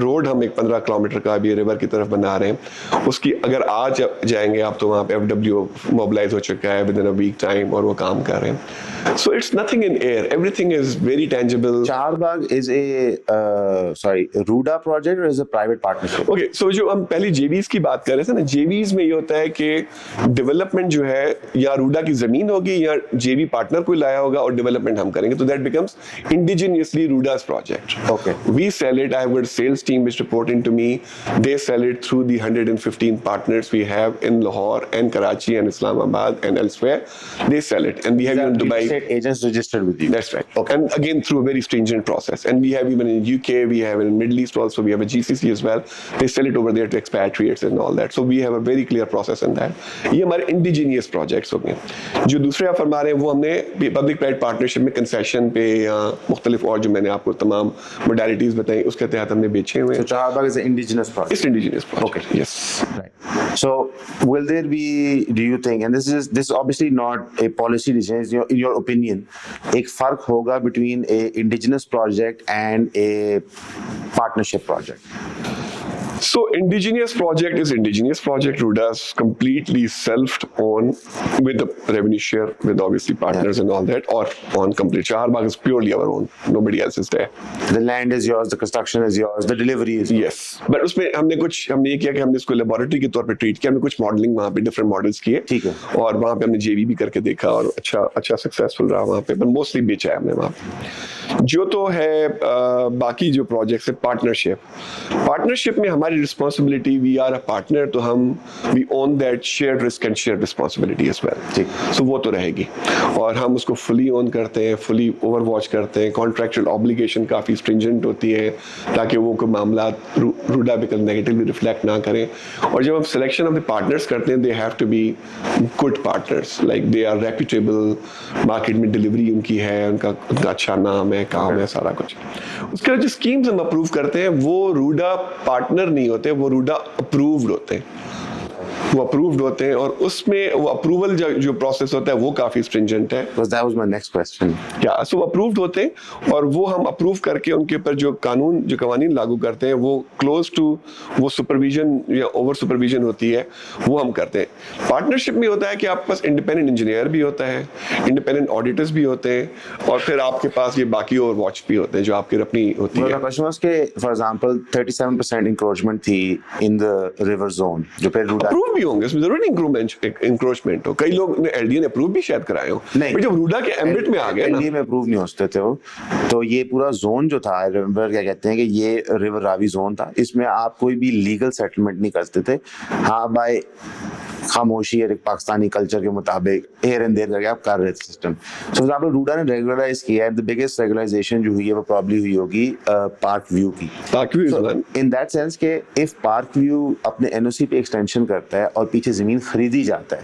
Road हम एक 15 kilometre का अभी river की तरफ बना रहे हैं, उसकी अगर आज जाएंगे आप तो वहाँ पे FW मोबिलाइज हो चुका है within a week time, और वो काम कर रहे हैं। So it's nothing in air, everything is very tangible. Chaharbagh is a Ruda project or is a private partnership? Okay, so जो हम पहले JVs की बात कर रहे थे ना, JVs में ये होता है कि डेवलपमेंट जो है या रूडा की जमीन होगी या JV पार्टनर कोई लाया होगा और डेवलपमेंट हम करेंगे, तो that becomes indigenously RUDA's project. Okay. We sell it. I have got a sales team which report into me. They sell it through the 115 partners we have in Lahore and Karachi and Islamabad and elsewhere. They sell it, and we have in Dubai. State agents registered with you. That's right. Okay. And again through a very stringent process. And we have even in UK, we have in Middle East also, we have a GCC as well. They sell it over there to expatriates and all that. So we have a very clear process in that. ये हमारे indigenous projects हो गए। जो दूसरे आप फरमा रहे हैं वो हमने पब्लिक प्राइवेट पार्टनरशिप में कंसेशन पे या मुख्तलिफ और जो मैंने आपको तमाम मोडालिटीज बताई उसके तहत हमने बेचे हुए हैं। So Chaharbagh is an indigenous project. It's indigenous project. Okay. Yes. Right. So will there be, do you think, and this is obviously not a policy decision, in your opinion, एक फर्क होगा between a indigenous project and a partnership project? So indigenous project is indigenous project. Ruda's completely self-owned with the revenue share with obviously partners and all that, or on complete. Chaharbagh is purely our own. Nobody else is there. The land is yours, the construction is yours, the delivery is yours. Yes. But उसमें हमने ये किया कि हमने इसको laboratory के तौर पे ट्रीट किया, हमने कुछ मॉडलिंग वहाँ पे डिफरेंट मॉडल्स किए, ठीक है, और वहाँ पे हमने JV भी करके देखा और अच्छा सक्सेसफुल रहा वहाँ पे, पर मोस्टली बेचा है हमने वहाँ पे। जो तो है बाकी जो प्रोजेक्ट्स है पार्टनरशिप में हमारी responsibility, we are a partner, तो हम we own that shared risk and shared responsibility as well. So वो तो रहेगी, और हम उसको फुली ओन करते हैं, फुली ओवर वॉच करते हैं। कॉन्ट्रैक्चुअल ऑब्लिगेशन काफ़ी स्ट्रिंजेंट होती है ताकि वो कोई मामला रूडा बिकल नेगेटिवली रिफ्लेक्ट ना करें। और जब हम सिलेक्शन ऑफ द पार्टनर्स करते हैं, they have to be good partners, like they are reputable, market में डिलीवरी उनकी है, उनका अच्छा नाम है, काम है, सारा कुछ। उसके बाद जो स्कीम्स हम अप्रूव करते हैं वो रूडा पार्टनर नहीं होते, वो रूडा अप्रूव्ड होते हैं, वो अप्रूव्ड होते हैं, और उसमें वो अप्रूवल जो प्रोसेस होता है वो काफी स्ट्रिंजेंट है। That was my next question. या सो अप्रूव्ड होते हैं, और वो हम अप्रूव करके उनके ऊपर जो कानून लागू करते हैं वो क्लोज टू वो सुपरविजन या ओवर सुपरविजन होती है, वो हम करते हैं। पार्टनरशिप में होता है कि आपके पास इंडिपेंडेंट इंजीनियर भी होता है, इंडिपेंडेंट ऑडिटर्स भी होते हैं, और फिर आपके पास ये बाकी ओवर वॉच भी होते हैं जो आपकी अपनी होती है। फॉर एग्जांपल 37% इंक्रोचमेंट थी इन द रिवर जोन, जो फिर रूडा अप्रूव भी होंगे, इसमें जरूर नहीं इंक्रोचमेंट हो, कई लोग ने LDA ने अप्रूव भी शायद कराए हो, नहीं, जब रूडा के एम्बिट में आ गए ना, LDA में अप्रूव नहीं होते थे वो, तो ये पूरा जोन जो था, रिवर क्या कहते हैं कि ये रिवर रावी जोन था, इसमें आप कोई भी लीगल सेटलमेंट नहीं करते थे। हाँ, बाय खामोशी और एक पाकिस्तानी कल्चर के मुताबिक हेयर एंड देयर करके आप कर रहे थे system. So for example RUDA ने रेगुलराइज किया है, द बिगेस्ट रेगुलराइजेशन जो हुई है वो प्रॉब्ली हुई होगी पार्क व्यू की। Park view in that sense के इफ पार्क व्यू अपने NOC पे एक्सटेंशन करता है और पीछे जमीन खरीदी जाता है,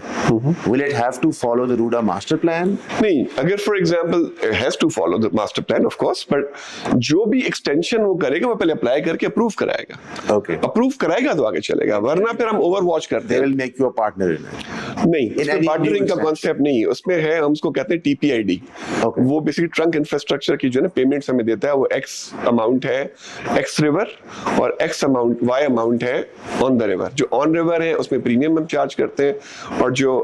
will it have to follow the RUDA master plan? नहीं, अगर for example has to follow the master plan of course, but जो भी एक्सटेंशन वो करेगा वो पहले अप्लाई करके अप्रूव कराएगा। ओके, अप्रूव कराएगा तो आगे चलेगा, वरना फिर हम ओवर वॉच करते दे हैं। Will make you a partner in it. नहीं, इसमें पार्टनरिंग का कॉन्सेप्ट नहीं है, उसमें है, हम उसको कहते हैं TPID। Okay. वो बेसिकली ट्रंक इंफ्रास्ट्रक्चर की जो है ना पेमेंट्स हमें देता है, वो X अमाउंट है X रिवर और X अमाउंट Y अमाउंट है ऑन द रिवर। जो ऑन रिवर है उसमें प्रीमियम हम चार्ज करते हैं, और जो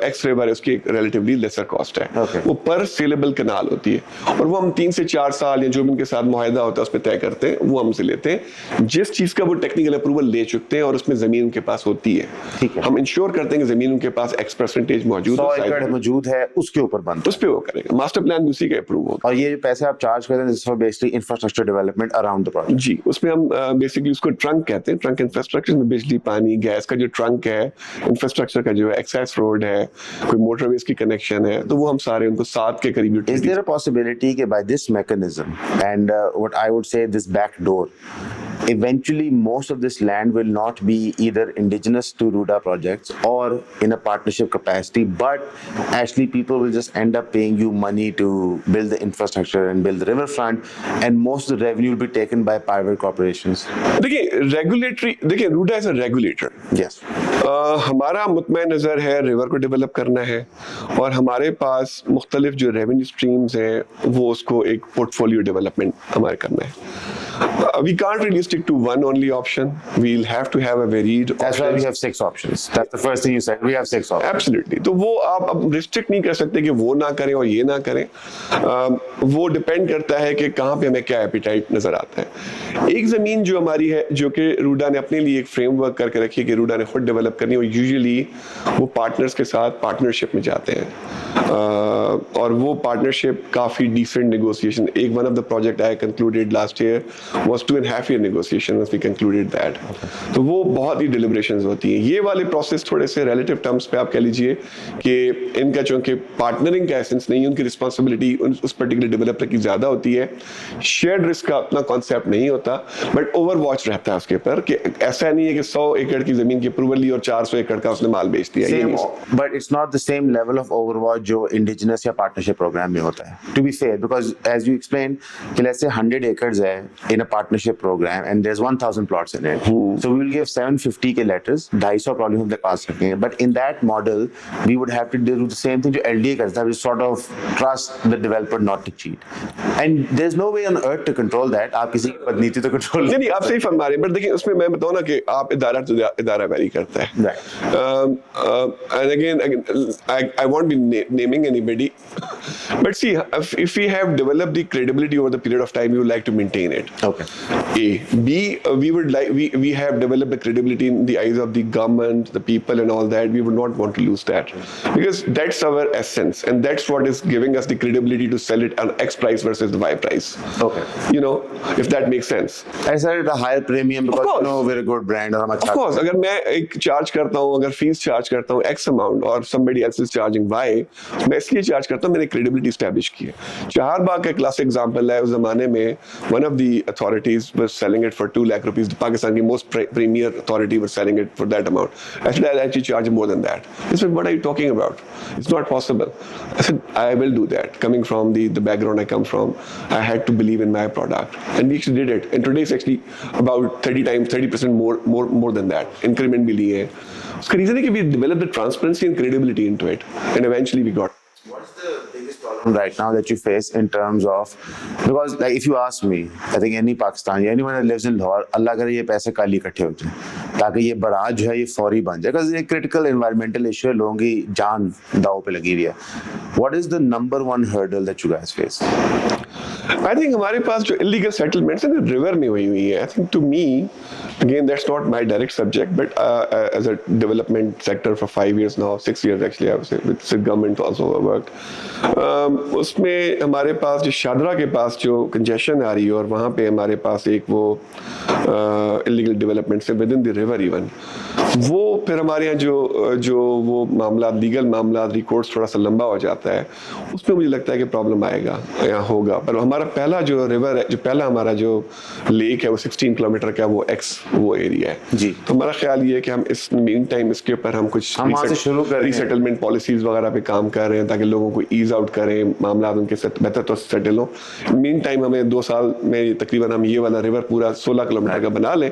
X रिवर है उसकी एक रिलेटिवली लेसर कॉस्ट है। Okay. वो पर सेलेबल कैनाल होती है, और वो हम 3 से 4 साल या जो भी उनके साथ मुआहदा होता है उस पर तय करते हैं, वो हमसे लेते हैं। जिस चीज का वो टेक्निकल अप्रूवल ले चुकते हैं और उसमें जमीन उनके पास होती है, ठीक है। हम इंश्योर करते हैं कि जमीन उनके पास X% मौजूद 100 है, एकड़ मौजूद है, उसके ऊपर बनता उस पे वो करेगा, मास्टर प्लान भी उसी का अप्रूव होगा। और ये जो पैसे आप चार्ज करते हैं for basically infrastructure development around the project. जी, उसमें हम बेसिकली उसको ट्रंक कहते हैं। ट्रंक इंफ्रास्ट्रक्चर में बिजली, पानी, गैस का जो ट्रंक है, इंफ्रास्ट्रक्चर का जो एक्सेस रोड है, कोई मोटरवेज की कनेक्शन है, तो वो हम सारे उनको 7 के करीब Is there a possibility that by this mechanism and what I would say this back door, eventually most of this land will not be either indigenous to Ruda projects or in a partnership capacity, but actually people will just end up paying you money to build the infrastructure and build the riverfront, and most of the revenue will be taken by private corporations? देखिए RUDA as a regulator, Yes. हमारा मुतमईन नज़र है river को develop करना है, और हमारे पास मुख्तलिफ जो रेवेन्यू स्ट्रीम्स हैं वो उसको एक पोर्टफोलियो डेवलपमेंट हमारे करना है। We can't really stick to one only option. We'll have to have a varied That's why we options. have 6 options. That's the first thing you said. We have 6 options. Absolutely. तो वो आप अब restrict नहीं कर सकते कि वो ना करें और ये ना करें। वो डिपेंड करता है कि कहाँ पे हमें क्या एपिटाइट नजर आता है। एक जमीन जो हमारी है, जो कि रूडा ने अपने लिए एक फ्रेमवर्क करके रखी है कि रूडा ने खुद डेवलप करनी है, और यूजुअली वो पार्टनर्स के साथ पार्टनरशिप में जाते हैं, और वो पार्टनरशिप काफी डिसेंट नेगोशिएशन। एक one of the project I concluded last year was 2.5 year negotiation once we concluded that. तो वो बहुत ही deliberations होती हैं। ये वाले प्रोसेस थोड़े से relative terms पे आप कह लीजिए कि इनका चूंकि पार्टनरिंग का एसेंस नहीं, उनकी रिस्पॉन्सिबिलिटी उस पर्टिकुलर डेवलपर की ज्यादा होती है, शेयर्ड रिस्क का अपना कॉन्सेप्ट नहीं होता, बट ओवर वॉच रहता है उसके ऊपर कि ऐसा नहीं है कि 100 एकड़ की जमीन की अप्रूवल ली और 400 एकड़ का उसने माल बेच दिया। Same, but it's not the same level of overwatch जो indigenous या partnership program में होता है. To be fair, because as you explained, कि let's say 100 acres है in a partnership program and there's 1,000 plots in it. So we will give 750 के letters, 250 probably हम पास रखेंगे. But in that model, we would have to do the same thing जो LDA करता है, which sort of trust the developer not to cheat. And there's no way on earth to control that. आप किसी की बदनीति तो control नहीं, आप सही फरमा रहे हैं, बट देखिए उसमें मैं बताऊं ना कि आप इदारा तो इदारा वेरी करता है। And again, I won't be naming anybody, but see, if we have developed the credibility over the period of time, we would like to maintain it. Okay. A, B, we would like we have developed the credibility in the eyes of the government, the people, and all that. We would not want to lose that, because that's our essence, and that's what is giving us the credibility to sell it on X price versus the Y price. Okay. You know, if that makes sense. I said it a higher premium because course. you know we're a good brand और हम अच्छा Of course, अगर मैं एक charge करता हूँ, अगर fees charge करता हूँ X अमाउंट और somebody else is charging Y, मैं इसलिए चार्ज करता हूँ, मैंने credibility establish की है। चारबाग का क्लासिक एग्जांपल है, उस जमाने में one of the authorities was selling it for 2 lakh rupees. Pakistan की most premier authority was selling it for that amount. I said I'll actually charge more than that. He said, what are you talking about? It's not possible. I said I will do that. Coming from the background I come from, I had to believe in my product, and we actually did it. And today it's actually about 30% more than that. Increment भी लिए हैं. उसका reason है कि we developed the transparency and credibility into it, and eventually we got. What's the biggest problem right now that you face in terms of, because like if you ask me, I think any Pakistani, anyone that lives in Lahore, अल्लाह करे ये पैसे कल ही इकट्ठे हो जाए ताकि ये barrage जो है ये फौरी बन जाए, because ये critical environmental issue है, लोगों की जान दाव पे लगी हुई है. What is the number one hurdle that you guys face? I think हमारे पास जो illegal settlements हैं ना river में हुई है. I think to me, again that's not my direct subject, but as a development sector for 5 years now, 6 years actually I would say, with Sikh government also worked. उसमें हमारे पास जो शादरा के पास जो congestion आ रही है और वहाँ पे हमारे पास एक वो illegal development से within the river even, वो फिर हमारे यहाँ जो वो मामला लीगल मामला रिकॉर्ड्स थोड़ा सा लंबा हो जाता है, उसमें मुझे लगता है कि प्रॉब्लम आएगा या होगा. पर हमारा पहला जो रिवर है, जो पहला हमारा जो लेक है वो 16 किलोमीटर का वो वो एरिया है जी. तो हमारा ख्याल ये है कि हम इस मीन टाइम इसके ऊपर हम कुछ रीसेटलमेंट पॉलिसीज वगैरह पे काम कर रहे हैं ताकि लोगों को ईज आउट करें, मामला उनके बेहतर तो सेटल हो. मीन टाइम हमें 2 साल में तकरीबन हम ये वाला रिवर पूरा 16 किलोमीटर का बना लें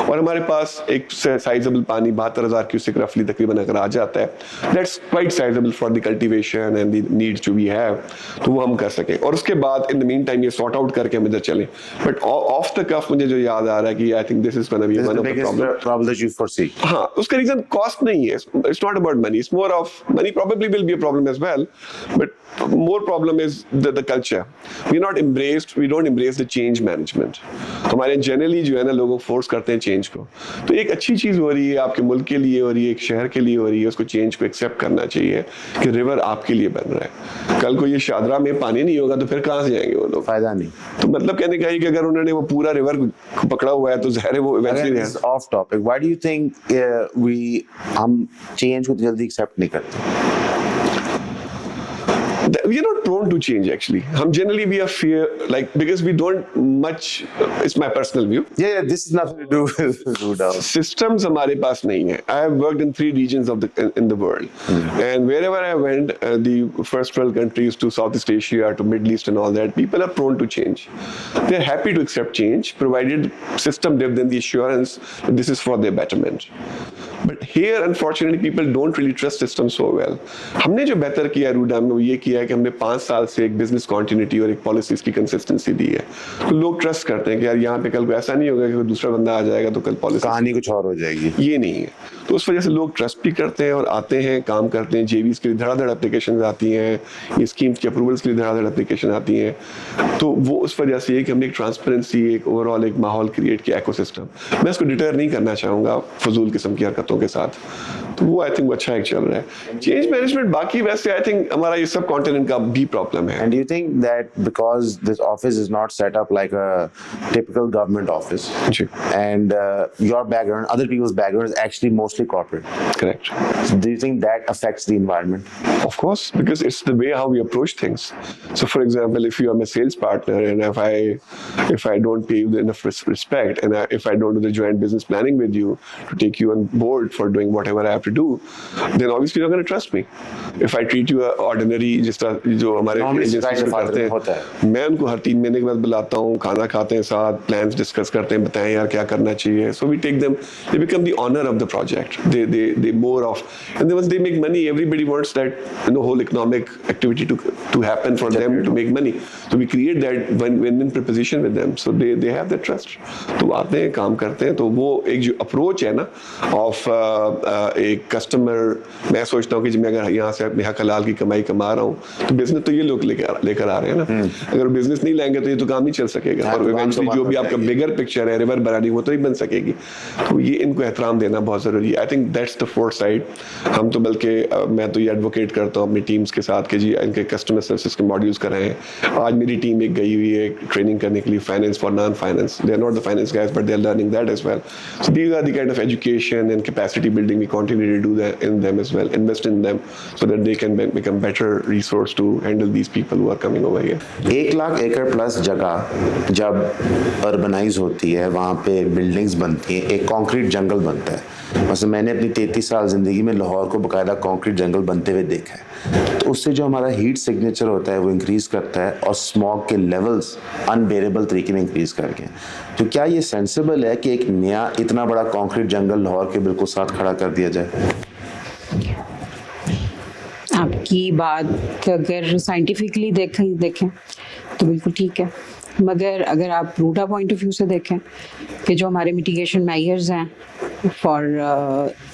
और हमारे पास एक साइजेबल पानी 72,000 10,000 क्यूसेक रफली तकरीबन अगर आ जाता है, that's quite sizeable for the cultivation and the needs जो वी हैव, तो वो हम कर सकें। और उसके बाद इन द मीन टाइम ये सॉर्ट आउट करके हम इधर चलें। बट ऑफ द कफ मुझे जो याद आ रहा है कि I think this is gonna be one of the problem that you foresee. हाँ, उसका रीजन कॉस्ट नहीं है, it's not about money, it's more of money probably will be a problem as well, but more problem is the culture. We don't embrace the change management. हमारे generally जो है ना लोगों force करते हैं change को। तो एक अच्छी चीज हो रही है, आपके मुल्क के लिए हो रही है, एक शहर के लिए हो रही है, उसको चेंज को एक्सेप्ट करना चाहिए कि रिवर आपके लिए बन रहा है। कल को ये शादरा में पानी नहीं होगा तो फिर कहाँ से जाएंगे वो लोग? फायदा नहीं। तो मतलब कहने का है कि अगर उन्होंने वो पूरा रिवर पकड़ा हुआ है तो ज़ाहिर है वो eventually of topic, why do you think हम चेंज को जल्दी एक्सेप्ट नहीं करते? we are not prone to change actually. Generally we are fear, like, because we don't much, it's my personal view, Yeah, this is nothing to do with Ruda. systems हमारे पास नहीं है. I have worked in 3 regions of in the world, and wherever I went, the first world countries to Southeast Asia to Middle East and all that, people are prone to change. They are happy to accept change provided system give them the assurance that this is for their betterment. But here unfortunately people don't really trust system so well. हमने जो बेहतर किया रूडा में वो ये किया है कि हमने 5 साल से एक बिजनेस कॉन्टिन्यूटी और एक पॉलिसीज की कंसिस्टेंसी दी है। तो लोग ट्रस्ट करते हैं कि यार यहाँ पे कल को ऐसा नहीं होगा कि कोई दूसरा बंदा आ जाएगा तो कल पॉलिसी कहानी कुछ और हो जाएगी। ये नहीं है। तो उस वजह से लोग ट्रस्ट भी करते हैं और आते हैं, काम करते हैं। जेवीज के लिए धड़ाधड़ एप्लीकेशन आती हैं, ये स्कीम्स के अप्रूवल्स के लिए धड़ाधड़ एप्लीकेशन आती हैं। तो वो उस वजह से है कि हमने एक ट्रांसपेरेंसी, एक ओवरऑल एक माहौल क्रिएट किया, इकोसिस्टम। मैं इसको डिटर नहीं करना चाहूँगा फजूल किस्म की हरकतों के साथ। तो वो आई थिंक अच्छा एक चल रहा है। चेंज मैनेजमेंट बाकी वैसे आई थिंक हमारा ये सब कॉन्टिनेंट का भी प्रॉब्लम है। And do you think that because this office is not set up like a typical government office, जी, and your background, other people's background is actually mostly corporate, correct. so do you think that affects the environment? Of course, because it's the way how we approach things. So, for example, if you are my sales partner, and if I don't pay you enough respect, and if I don't do the joint business planning with you to take you on board for doing whatever I have to do, then obviously you're not going to trust me. If I treat you ordinary, जिस तरह जो हमारे Normally agencies surprise में करते होता हैं, मैं उनको हर 3 महीने के बाद बुलाता हूँ, खाना खाते हैं साथ, plans discuss करते हैं, बताएं यार क्या करना चाहिए. So we take them, they become the owner of the project. They more of, and then once they make money, everybody wants that whole economic activity to happen for them to make money. So we create that win-win proposition with them. So they have that trust. तो आते हैं, काम करते हैं. तो वो एक जो approach है ना of एक customer, मैं सोचता हूँ कि मैं अगर यहाँ से यहाँ हलाल की कमाई कमा रहा हूँ, तो business तो ये लोग लेकर आ रहे हैं ना. अगर business नहीं लाएंगे तो ये तो काम नहीं चल सकेगा. और eventually जो भी आपका bigger picture है, river बनानी, वो तो ही बन सकेगी. तो ये इनको एहतराम देना बहुत ज़रूरी है. I think that's the foresight. हम तो बल्कि मैं तो ये एडवोकेट करता हूँ अपनी टीम्स के साथ कि जी इनके कस्टमर सर्विसेज के मॉड्यूल्स कराएं. आज मेरी टीम एक गई हुई है ट्रेनिंग करने के लिए finance for non finance. They are not the finance guys but they are learning that as well. So these are the kind of education and capacity building we continue to do that in them as well, invest in them so that they can become better resource to handle these people who are coming over here. 1 lakh एकड़ plus जगह जब urbanise होती है, वहाँ पे buildings बनती हैं, एक कंक्रीट जंगल बनता है. मतलब मैंने अपनी 33 साल ज़िंदगी में लाहौर को बाकायदा कंक्रीट जंगल बनते हुए देखा है. तो उससे जो हमारा हीट सिग्नेचर होता है वो इंक्रीज़ करता है और स्मॉग के लेवल्स अनबेरेबल तरीके में इंक्रीज़ करके. तो क्या ये सेंसिबल है कि एक नया इतना बड़ा कंक्रीट जंगल लाहौर के बिल्कुल साथ खड़ा कर दिया जाए? आपकी बात अगर साइंटिफिकली देखें तो बिल्कुल ठीक है, मगर अगर आप रूडा पॉइंट ऑफ व्यू से देखें कि जो हमारे मिटिगेशन मेजर्स हैं for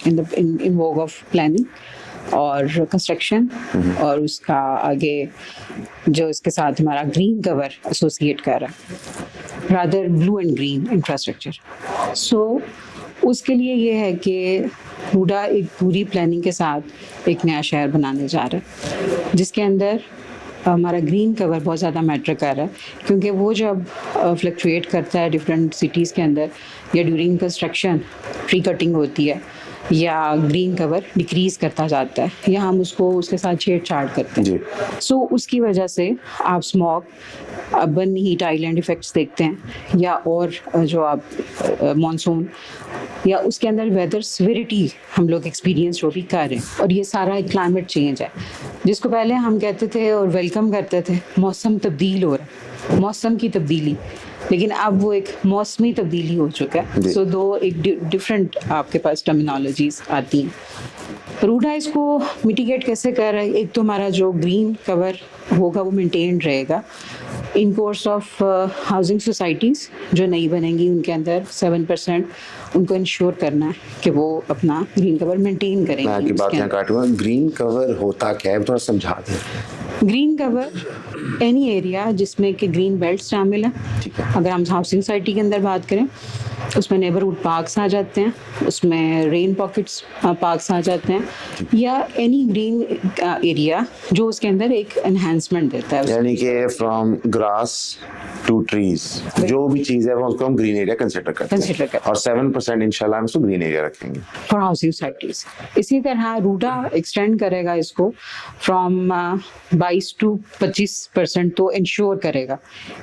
in Vogue of planning और कंस्ट्रक्शन और उसका आगे जो इसके साथ हमारा ग्रीन कवर एसोसिएट कर रहा है, rather blue and green infrastructure. So उसके लिए ये है कि रूडा एक पूरी प्लानिंग के साथ एक नया शहर बनाने जा रहा है जिसके अंदर हमारा ग्रीन कवर बहुत ज़्यादा मैटर कर रहा है, क्योंकि वो जब फ्लक्चुएट करता है डिफरेंट सिटीज़ के अंदर या ड्यूरिंग कंस्ट्रक्शन ट्री कटिंग होती है या ग्रीन कवर डिक्रीज़ करता जाता है या हम उसको उसके साथ छेड़छाड़ करते हैं. सो उसकी वजह से आप smog urban heat island effects देखते हैं, या और जो आप मॉनसून, या उसके अंदर वेदर सिविरिटी हम लोग एक्सपीरियंस जो भी कर रहे हैं, और ये सारा एक क्लाइमेट चेंज है जिसको पहले हम कहते थे और वेलकम करते थे, मौसम तब्दील हो रहा है, मौसम की तब्दीली, लेकिन अब वो एक मौसमी तब्दीली हो चुका है। सो दो एक डिफरेंट आपके पास टर्मिनोलॉजीज आती हैं। रूडा इसको मिटिगेट कैसे कर रहा है? एक तो हमारा जो ग्रीन कवर होगा वो मेंटेन रहेगा इन कोर्स ऑफ हाउसिंग सोसाइटीज़ जो नई बनेंगी, उनके अंदर 7% उनको इंश्योर करना है कि वो अपना ग्रीन कवर मेंटेन करेंगे। मैं आपकी बात यहाँ काटूंगा, ग्रीन कवर होता क्या है थोड़ा समझा दें। ग्रीन कवर एनी एरिया जिसमें कि ग्रीन बेल्ट शामिल है। अगर हम हाउसिंग सोसाइटी के अंदर बात करें, उसमें नेबरहुड पार्क्स आ जाते हैं, उसमें रेन पॉकेट्स पार्क्स आ जाते हैं, या एनी ग्रीन एरिया जो उसके अंदर एक एनहांसमेंट देता है। यानी कि फ्रॉम ग्रास टू ट्रीज जो भी चीज है वो उसको हम ग्रीन एरिया कंसिडर करते हैं, और 7% इंशाल्लाह हम उसको ग्रीन एरिया रखेंगे फॉर हाउसिंग सोसाइटीज। इसी तरह रूडा एक्सटेंड करेगा इसको फ्रॉम 22 to 25% तो इंश्योर करेगा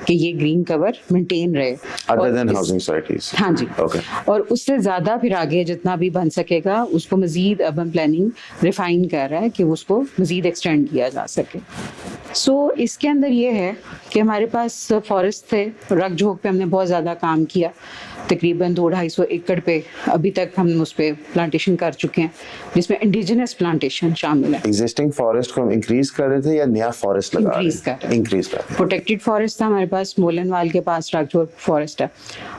कि ये ग्रीन कवर मेंटेन रहे अदर देन हाउसिंग सोसाइटीज। हाँ जी, ओके। और उससे ज़्यादा फिर आगे जितना भी बन सकेगा उसको मज़ीद अर्बन प्लानिंग रिफाइन कर रहा है कि उसको मज़ीद एक्सटेंड किया जा सके। सो इसके अंदर ये है कि हमारे पास फॉरेस्ट थे, रक झोंक पे हमने बहुत ज़्यादा काम किया, तकरीबन 200-250 एकड़ पे अभी तक हम उस पर प्लांटेशन कर चुके हैं, जिसमें इंडिजिनस प्लांटेशन शामिल है। एग्जिस्टिंग फॉरेस्ट को हम इंक्रीज कर रहे थे या नया फॉरेस्ट लगा रहे इंक्रीज कर इंक्रीज कर प्रोटेक्टेड फॉरेस्ट था हमारे पास, मोलनवाल के पास रकझोंक फॉरेस्ट है,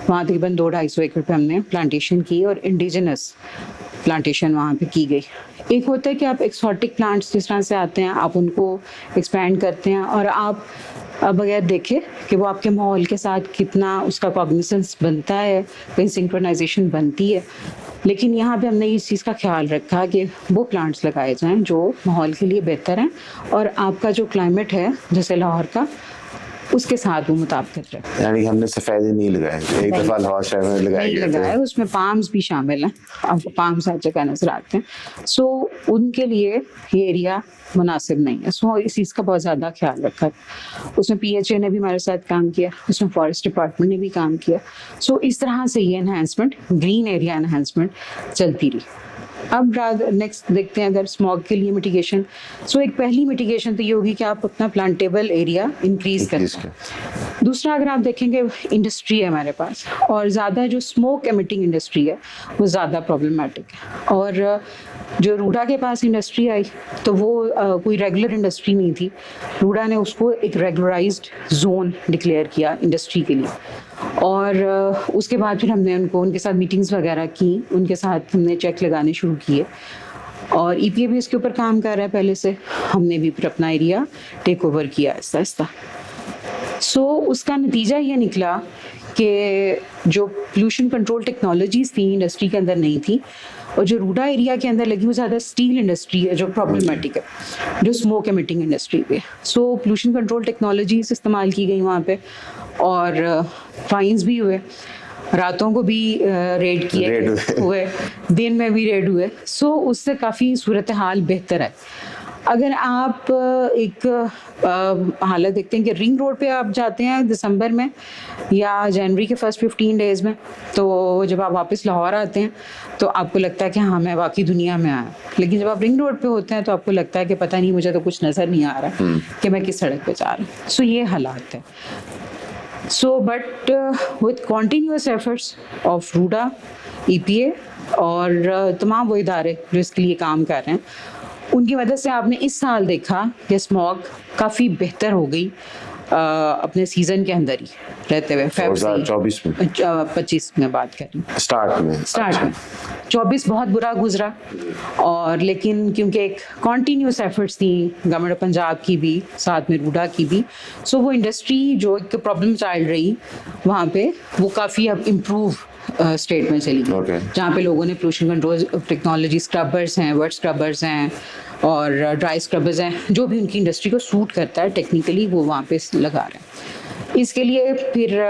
वहाँ तकरीबन 200-250 एकड़ पे हमने प्लांटेशन की और इंडिजिनस प्लांटेशन वहाँ पे की गई। एक होता है कि आप एक्सोटिक प्लांट्स जिस तरह से आते हैं आप उनको एक्सपैंड करते हैं, और आप बगैर देखे कि वो आपके माहौल के साथ कितना उसका कॉग्निसेंस बनता है, कहीं सिंक्रोनाइजेशन बनती है। लेकिन यहाँ पे हमने इस चीज़ का ख्याल रखा कि वो प्लांट्स लगाए जाएं जो माहौल के लिए बेहतर हैं और आपका जो क्लाइमेट है जैसे लाहौर का उसके साथ वो मुताबिक रहे। यानी कि हमने सफेदे नहीं लगाए, एक दफा लाहौर शहर में लगाए गए थे। उसमें पाम्स भी शामिल हैं, आपको पाम्स हर जगह नजर आते हैं। सो उनके लिए ये एरिया मुनासिब नहीं है, सो इस चीज़ का बहुत ज़्यादा ख्याल रखा। उसमें PHA ने भी हमारे साथ काम किया, उसमें फॉरेस्ट डिपार्टमेंट ने भी काम किया। सो इस तरह से ये एनहांसमेंट, ग्रीन एरिया एनहांसमेंट चलती रही। अब नेक्स्ट देखते हैं अगर स्मॉग के लिए मिटिगेशन। सो एक पहली मिटिगेशन तो ये होगी कि आप अपना प्लांटेबल एरिया इंक्रीज करें। दूसरा अगर आप देखेंगे इंडस्ट्री है हमारे पास, और ज़्यादा जो स्मोक एमिटिंग इंडस्ट्री है वो ज़्यादा प्रॉब्लमेटिक है। और जो रूडा के पास इंडस्ट्री आई तो वो कोई रेगुलर इंडस्ट्री नहीं थी, रूडा ने उसको एक रेगुलराइज्ड जोन डिक्लेयर किया इंडस्ट्री के लिए। और उसके बाद फिर हमने उनके साथ मीटिंग्स वगैरह की, उनके साथ हमने चेक लगाने शुरू किए, और EPA भी इसके ऊपर काम कर रहा है पहले से, हमने भी फिर अपना एरिया टेक ओवर किया आहिस्ता आहिस्ता। सो उसका नतीजा ये निकला कि जो पोल्यूशन कंट्रोल टेक्नोलॉजीज थी इंडस्ट्री के अंदर नहीं थी, और जो रूडा एरिया के अंदर लगी वो ज़्यादा स्टील इंडस्ट्री है जो प्रॉब्लमेटिक है, जो स्मोक एमिटिंग इंडस्ट्री पे। सो पोल्यूशन कंट्रोल टेक्नोलॉजीज इस्तेमाल की गई वहाँ पे, और फाइन्स भी हुए, रातों को भी रेड किए हुए, दिन में भी रेड हुए। सो उससे काफ़ी सूरत हाल बेहतर है। अगर आप एक हालत देखते हैं कि रिंग रोड पे आप जाते हैं दिसंबर में या जनवरी के फर्स्ट 15 डेज़ में, तो जब आप वापस लाहौर आते हैं तो आपको लगता है कि हाँ मैं वाकई दुनिया में आया, लेकिन जब आप रिंग रोड पे होते हैं तो आपको लगता है कि पता नहीं मुझे तो कुछ नज़र नहीं आ रहा कि मैं किस सड़क पे जा रहा हूँ। सो ये हालात है। So but with continuous efforts of RUDA, EPA और तमाम वो इदारे जो इसके लिए काम कर रहे हैं, उनकी वजह से आपने इस साल देखा कि स्मॉग काफ़ी बेहतर हो गई अपने सीज़न के अंदर ही रहते हुए। 2024 में बात करें, स्टार्ट में 24 बहुत बुरा गुजरा, और लेकिन क्योंकि एक कॉन्टीन्यूस एफर्ट्स थी गवर्नमेंट ऑफ पंजाब की भी, साथ में रूडा की भी, सो वो इंडस्ट्री जो एक प्रॉब्लम चल रही वहाँ पे वो काफ़ी अब इम्प्रूव स्टेट में चली गई, जहाँ पे लोगों ने पोल्यूशन कंट्रोल टेक्नोलॉजी, स्क्रबर्स हैं, वेट स्क्रबर्स हैं और ड्राई स्क्रबर्स हैं, जो भी उनकी इंडस्ट्री को सूट करता है टेक्निकली वो वहाँ पे लगा रहे हैं। इसके लिए फिर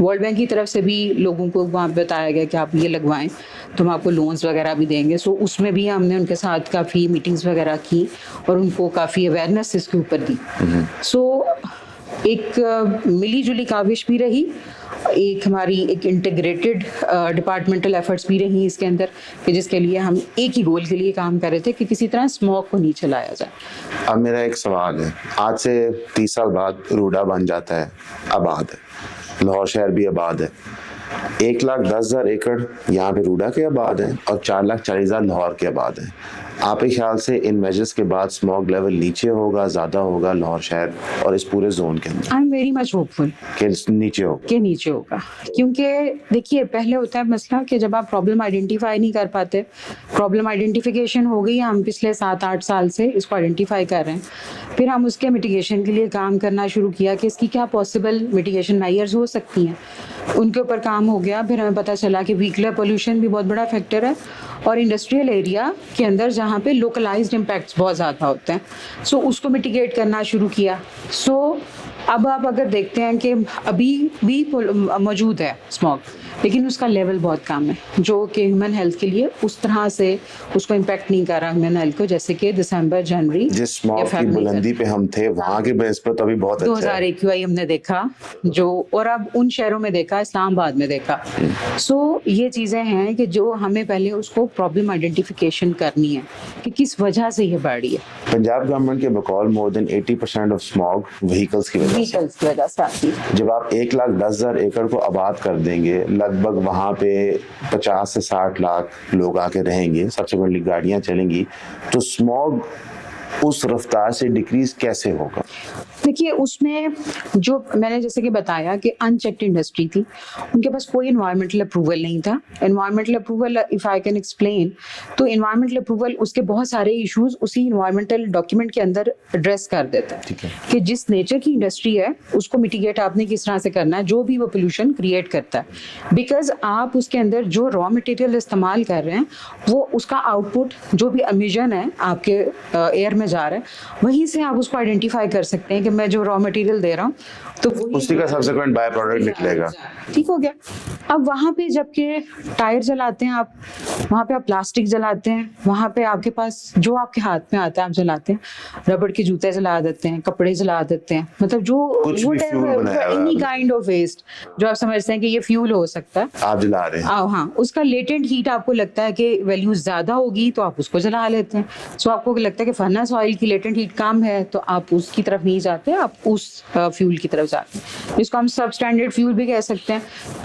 वर्ल्ड बैंक की तरफ से भी लोगों को वहाँ पे बताया गया कि आप ये लगवाएं तो हम आपको लोन्स वगैरह भी देंगे। सो उसमें भी हमने उनके साथ काफ़ी मीटिंग्स वगैरह की और उनको काफ़ी अवेयरनेस इसके ऊपर दी। सो एक मिली जुली काविश भी रही, एक हमारी एक इंटीग्रेटेड डिपार्टमेंटल एफर्ट्स भी रही इसके अंदर, कि जिसके लिए हम एक ही गोल के लिए काम कर रहे थे कि किसी तरह स्मोक को नीचे लाया जाए। अब मेरा एक सवाल है, आज से 30 साल बाद रूडा बन जाता है, आबाद है, लाहौर शहर भी आबाद है, 1,10,000 एकड़ यहाँ पे रूडा के आबाद है और 4,40,000 लाहौर के आबाद है। आपके ख्याल से इन मेजर्स के बाद स्मॉग लेवल नीचे होगा, ज़्यादा होगा लाहौर शहर और इस पूरे जोन के अंदर? I am very much hopeful कि नीचे हो? के नीचे होगा, क्योंकि देखिए पहले होता है मसला कि जब आप प्रॉब्लम आइडेंटिफाई नहीं कर पाते, प्रॉब्लम आइडेंटिफिकेशन हो गई, हम पिछले 7-8 साल से इसको आइडेंटिफाई कर रहे हैं, फिर हम उसके मिटिगेशन के लिए काम करना शुरू किया कि इसकी क्या पॉसिबल मिटिगेशन मेजर्स हो सकती हैं, उनके ऊपर काम हो गया। फिर हमें पता चला कि व्हीकलर पोल्यूशन भी बहुत बड़ा फैक्टर है और इंडस्ट्रियल एरिया के अंदर जहाँ पे लोकलाइज्ड इम्पैक्ट्स बहुत ज़्यादा होते हैं, सो उसको मिटिगेट करना शुरू किया। सो अब आप अगर देखते हैं कि अभी भी मौजूद है स्मॉग, लेकिन उसका लेवल बहुत कम है, जो कि ह्यूमन हेल्थ के लिए उस तरह से उसको इम्पैक्ट नहीं कर रहा ह्यूमन हेल्थ को, जैसे कि दिसंबर जनवरी जिस स्मॉग की बुलंदी पे हम थे वहाँ के बेस पर तो अभी बहुत अच्छा है। 2000 AQI हमने देखा जो, और अब उन शहरों में देखा, इस्लामाबाद में देखा। सो ये चीज़ें हैं कि जो हमें पहले उसको प्रॉब्लम आइडेंटिफिकेशन करनी है कि किस वजह से ये बढ़ रही है। पंजाब गवर्नमेंट के बकौल more than 80% of smog vehicles की वजह से। व्हीकल्स की वजह से आती है। जब आप 1,10,000 एकड़ को आबाद कर देंगे, लगभग वहाँ पे 50 से 60 लाख लोग आके रहेंगे, सब्सिक्वेंटली गाड़ियाँ चलेंगी, तो स्मॉग उस रफ्तार से डिक्रीज कैसे होगा? देखिए उसमें जो मैंने जैसे कि बताया कि अनचेक्ड इंडस्ट्री थी, उनके पास कोई एनवायरमेंटल अप्रूवल नहीं था। Environmental approval, if I can explain, तो एनवायरमेंटल अप्रूवल उसके बहुत सारे इश्यूज उसी एनवायरमेंटल डॉक्यूमेंट के अंदर एड्रेस कर देता है कि जिस नेचर की इंडस्ट्री है उसको मिटिगेट आपने किस तरह से करना है, जो भी वो पोल्यूशन क्रिएट करता है, बिकॉज आप उसके अंदर जो रॉ मटेरियल इस्तेमाल कर रहे हैं वो उसका आउटपुट जो भी एमिशन है आपके एयर में जा रहा है, वहीं से आप उसको आइडेंटिफाई कर सकते हैं कि मैं जो रॉ मटेरियल दे रहा हूँ तो उसी का सब्सिक्वेंट बाय प्रोडक्ट निकलेगा। ठीक हो गया। अब वहाँ पे जबकि टायर जलाते हैं आप, वहाँ पे आप प्लास्टिक जलाते हैं, वहाँ पे आपके पास जो आपके हाथ में आता है आप जलाते हैं, रबड़ के जूते जला देते हैं, कपड़े जला देते हैं, मतलब जो एनी काइंड ऑफ वेस्ट जो आप समझते हैं कि ये फ्यूल हो सकता है आप जला रहे हैं। हाँ, उसका लेटेंट हीट आपको लगता है कि वैल्यूज ज्यादा होगी तो आप उसको जला लेते हैं। सो आपको लगता है कि फर्नेस ऑयल की लेटेंट हीट कम है तो आप उसकी तरफ नहीं जाते, आप उस फ्यूल की तरफ जाते हैं, जिसको हम सब स्टैंडर्ड फ्यूल भी कह सकते हैं,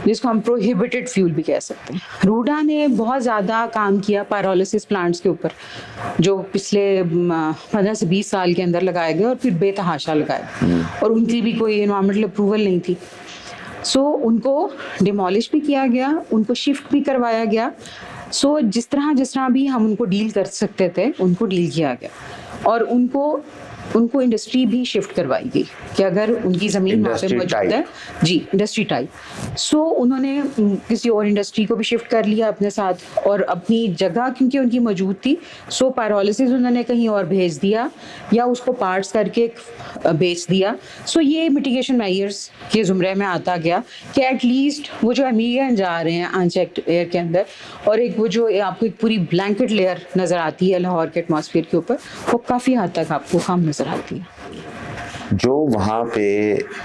जिसको हम प्रोहिबिटेड फ्यूल भी कह सकते हैं। रूडा ने बहुत ज़्यादा काम किया पायरोलिसिस प्लांट्स के ऊपर, जो पिछले 15 से 20 साल के अंदर लगाए गए और फिर बेतहाशा लगाए, और उनकी भी कोई एनवायरमेंटल अप्रूवल नहीं थी। सो उनको डिमोलिश भी किया गया, उनको शिफ्ट भी करवाया गया। सो जिस तरह भी हम उनको डील कर सकते थे उनको डील किया गया, और उनको इंडस्ट्री भी शिफ्ट करवाई गई कि अगर उनकी ज़मीन वहाँ पे मौजूद है, जी इंडस्ट्री टाइप। सो उन्होंने किसी और इंडस्ट्री को भी शिफ्ट कर लिया अपने साथ, और अपनी जगह क्योंकि उनकी मौजूद थी, सो पायरोलिसिस उन्होंने कहीं और भेज दिया या उसको पार्ट्स करके बेच दिया। सो ये मिटिगेशन मेजर्स के ज़ुमरे में आता गया कि एटलीस्ट वो जो एमिशन जा रहे हैं अनचेक्ड एयर के अंदर, और एक वो जो आपको एक पूरी ब्लैंकेट लेयर नज़र आती है लाहौर के एटमॉस्फेयर के ऊपर, वो काफ़ी हद तक आपको कम नज़र आती है। जो वहाँ पे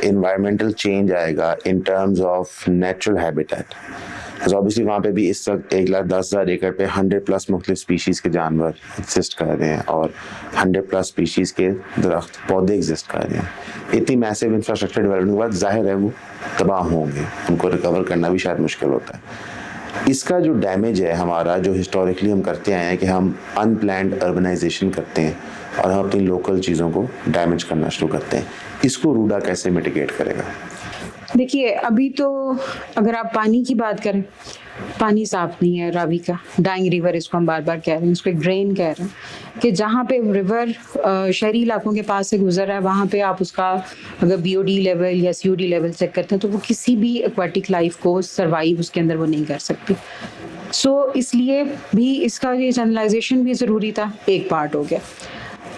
इन्वायरमेंटल चेंज आएगा in terms of natural habitat, obviously वहाँ पे भी इस वक्त 1,10,000 एकड़ पे 100+ मुख्तलिफ स्पीशीज़ के जानवर एग्जिस्ट कर रहे हैं और 100+ स्पीशीज़ के दरख्त पौधे एग्जिस्ट कर रहे हैं। इतनी मैसिव इंफ्रास्ट्रक्चर डेवलपमेंट के बाद जाहिर है वो तबाह होंगे, उनको रिकवर करना भी शायद मुश्किल होता है। इसका जो डैमेज है हमारा, जो हिस्टोरिकली हम करते आए हैं कि हम अनप्लैन्ड अर्बनाइजेशन करते हैं और हम अपनी लोकल चीज़ों को डैमेज करना शुरू करते हैं, इसको रूडा कैसे मिटिगेट करेगा? देखिए अभी तो अगर आप पानी की बात करें, पानी साफ नहीं है रावी का, डाइंग रिवर इसको हम बार बार कह रहे हैं, इसको एक ड्रेन कह रहे हैं कि जहाँ पे रिवर शहरी इलाकों के पास से गुजर रहा है, वहाँ पे आप उसका अगर BOD लेवल या COD लेवल चेक करते हैं तो वो किसी भी एक्वाटिक लाइफ को सर्वाइव उसके अंदर वो नहीं कर सकती। सो इसलिए भी इसका ये चैनलाइजेशन भी ज़रूरी था, एक पार्ट हो गया।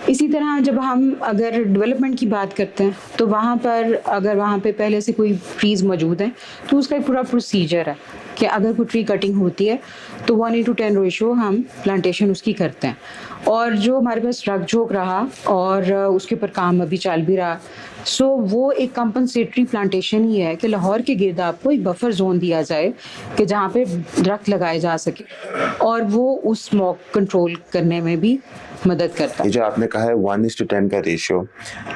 इसी तरह जब हम अगर डेवलपमेंट की बात करते हैं तो वहाँ पर अगर वहाँ पे पहले से कोई ट्रीज़ मौजूद हैं तो उसका एक पूरा प्रोसीजर है कि अगर कोई ट्री कटिंग होती है तो 1:10 रेशो हम प्लांटेशन उसकी करते हैं। और जो हमारे पास रख झोंक रहा और उसके ऊपर काम अभी चल भी रहा, सो वो एक कंपनसेटरी प्लांटेशन ही है कि लाहौर के गिर्द आपको एक बफर जोन दिया जाए कि जहाँ पे दरख्त लगाए जा सके और वो उस स्मॉग कंट्रोल करने में भी मदद करता ये है। जो आपने कहा है 1:10 का रेशियो,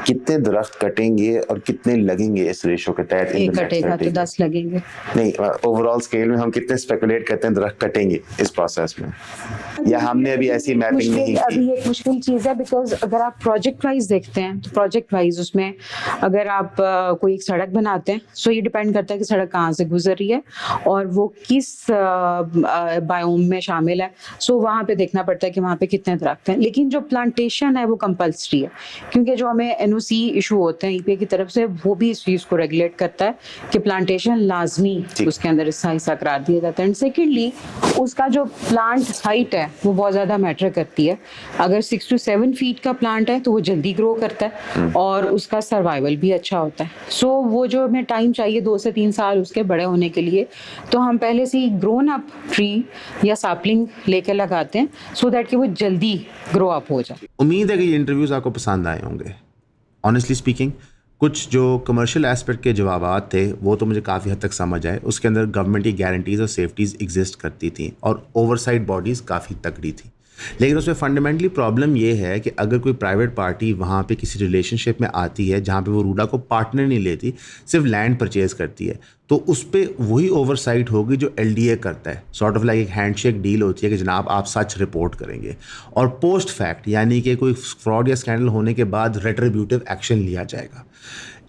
कितने दरख्त कटेंगे और कितने लगेंगे इस रेशियो के तहत? एक कटेगा तो 10 लगेंगे। नहीं, ओवरऑल स्केल में हम कितने स्पेकुलेट करते हैं दरख्त कटेंगे इस प्रोसेस में, या हमने अभी ऐसी मैपिंग नहीं की? अभी एक मुश्किल चीज़ है बिकॉज अगर आप प्रोजेक्ट वाइज देखते हैं तो प्रोजेक्ट वाइज उसमें अगर आप कोई एक सड़क बनाते हैं सो ये डिपेंड करता है कि सड़क कहाँ से गुजर रही है और वो किस बायोम में शामिल है। सो वहाँ पे देखना पड़ता है कि वहाँ पे कितने दरख्त हैं। लेकिन जो प्लांटेशन है वो कंपल्सरी है क्योंकि जो हमें एनओसी इशू होते हैं ईपीए की तरफ से वो भी इस चीज़ को रेगुलेट करता है कि प्लांटेशन लाजमी उसके अंदर हिस्सा करार दिया जाता है। एंड सेकेंडली उसका जो प्लांट हाइट है वो बहुत ज़्यादा मैटर करती है। अगर 6 to 7 फीट का प्लांट है तो वो जल्दी ग्रो करता है और उसका सर्वाइवल भी अच्छा होता है। सो वो जो हमें टाइम चाहिए 2 से 3 साल उसके बड़े होने के लिए तो हम पहले से ही ग्रोन अप ट्री या सैपलिंग लेकर लगाते हैं सो दैट कि वो जल्दी ग्रो अप हो जाए। उम्मीद है कि ये इंटरव्यूज़ आपको पसंद आए होंगे। ऑनेस्टली स्पीकिंग, कुछ जो कमर्शियल एस्पेक्ट के जवाबात थे वो तो मुझे काफ़ी हद तक समझ आए। उसके अंदर गवर्नमेंट की गारंटीज़ और सेफ्टीज़ एग्जिस्ट करती थी और ओवरसाइट बॉडीज़ काफ़ी तगड़ी थी। लेकिन उसमें फंडामेंटली प्रॉब्लम ये है कि अगर कोई प्राइवेट पार्टी वहाँ पे किसी रिलेशनशिप में आती है जहाँ पे वो रूडा को पार्टनर नहीं लेती, सिर्फ लैंड परचेज करती है, तो उस पर वही ओवरसाइट होगी जो एलडीए करता है। सॉर्ट ऑफ लाइक एक हैंडशेक डील होती है कि जनाब आप सच रिपोर्ट करेंगे और पोस्ट फैक्ट यानी कि कोई फ्रॉड या स्कैंडल होने के बाद रेट्रीब्यूटिव एक्शन लिया जाएगा।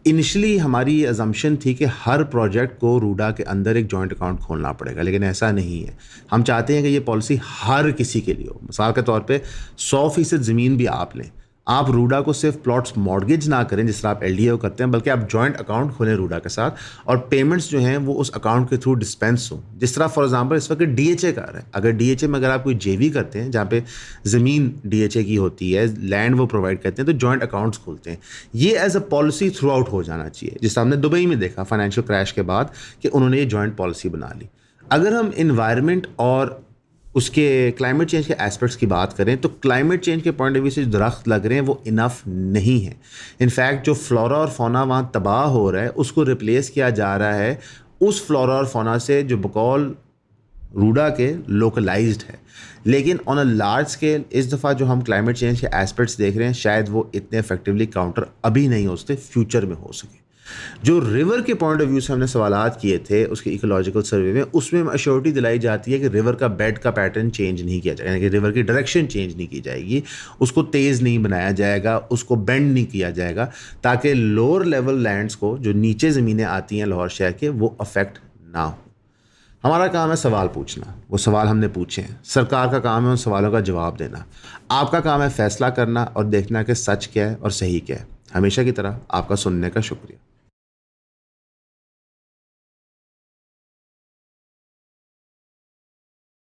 इनिशियली हमारी ये अजम्पशन थी कि हर प्रोजेक्ट को रूडा के अंदर एक जॉइंट अकाउंट खोलना पड़ेगा, लेकिन ऐसा नहीं है। हम चाहते हैं कि ये पॉलिसी हर किसी के लिए हो। मिसाल के तौर पे 100% ज़मीन भी आप लें, आप रूडा को सिर्फ प्लॉट्स मॉर्गेज ना करें जिस तरह आप एलडीए करते हैं, बल्कि आप जॉइंट अकाउंट खोलें रूडा के साथ और पेमेंट्स जो हैं वो उस अकाउंट के थ्रू डिस्पेंस हो। जिस तरह फॉर एग्जांपल इस वक्त डीएचए कर रहा है, अगर डीएचए में अगर आप कोई जेवी करते हैं जहाँ पे ज़मीन डीएचए की होती है, लैंड वो प्रोवाइड करते हैं, तो जॉइंट अकाउंट्स खोलते हैं। ये as a policy throughout हो जाना चाहिए, जिस हमने दुबई में देखा फाइनेंशियल क्रैश के बाद कि उन्होंने ये जॉइंट पॉलिसी बना ली। अगर हम इन्वायरमेंट और उसके क्लाइमेट चेंज के एस्पेक्ट्स की बात करें तो क्लाइमेट चेंज के पॉइंट ऑफ व्यू से जो दरख्त लग रहे हैं वो इनफ नहीं है। इनफैक्ट जो फ्लोरा और फौना वहाँ तबाह हो रहा है उसको रिप्लेस किया जा रहा है उस फ्लोरा और फौना से जो बकौल रूडा के लोकलाइज्ड है। लेकिन ऑन अ लार्ज स्केल इस दफ़ा जो हम क्लाइमेट चेंज के एस्पेक्ट्स देख रहे हैं शायद वो इतने इफेक्टिवली काउंटर अभी नहीं हो सकते, फ्यूचर में हो सके। जो रिवर के पॉइंट ऑफ व्यू से हमने सवालात किए थे उसके इकोलॉजिकल सर्वे में, उसमें अश्योरिटी दिलाई जाती है कि रिवर का बेड का पैटर्न चेंज नहीं किया जाएगा, यानी कि रिवर की डायरेक्शन चेंज नहीं की जाएगी, उसको तेज़ नहीं बनाया जाएगा, उसको बेंड नहीं किया जाएगा, ताकि लोअर लेवल लैंड्स को जो नीचे ज़मीनें आती हैं लाहौर शहर के वो अफेक्ट ना हो। हमारा काम है सवाल पूछना, वो सवाल हमने पूछे हैं। सरकार का काम है उन सवालों का जवाब देना, आपका काम है फैसला करना और देखना कि सच क्या है और सही क्या है। हमेशा की तरह आपका सुनने का शुक्रिया।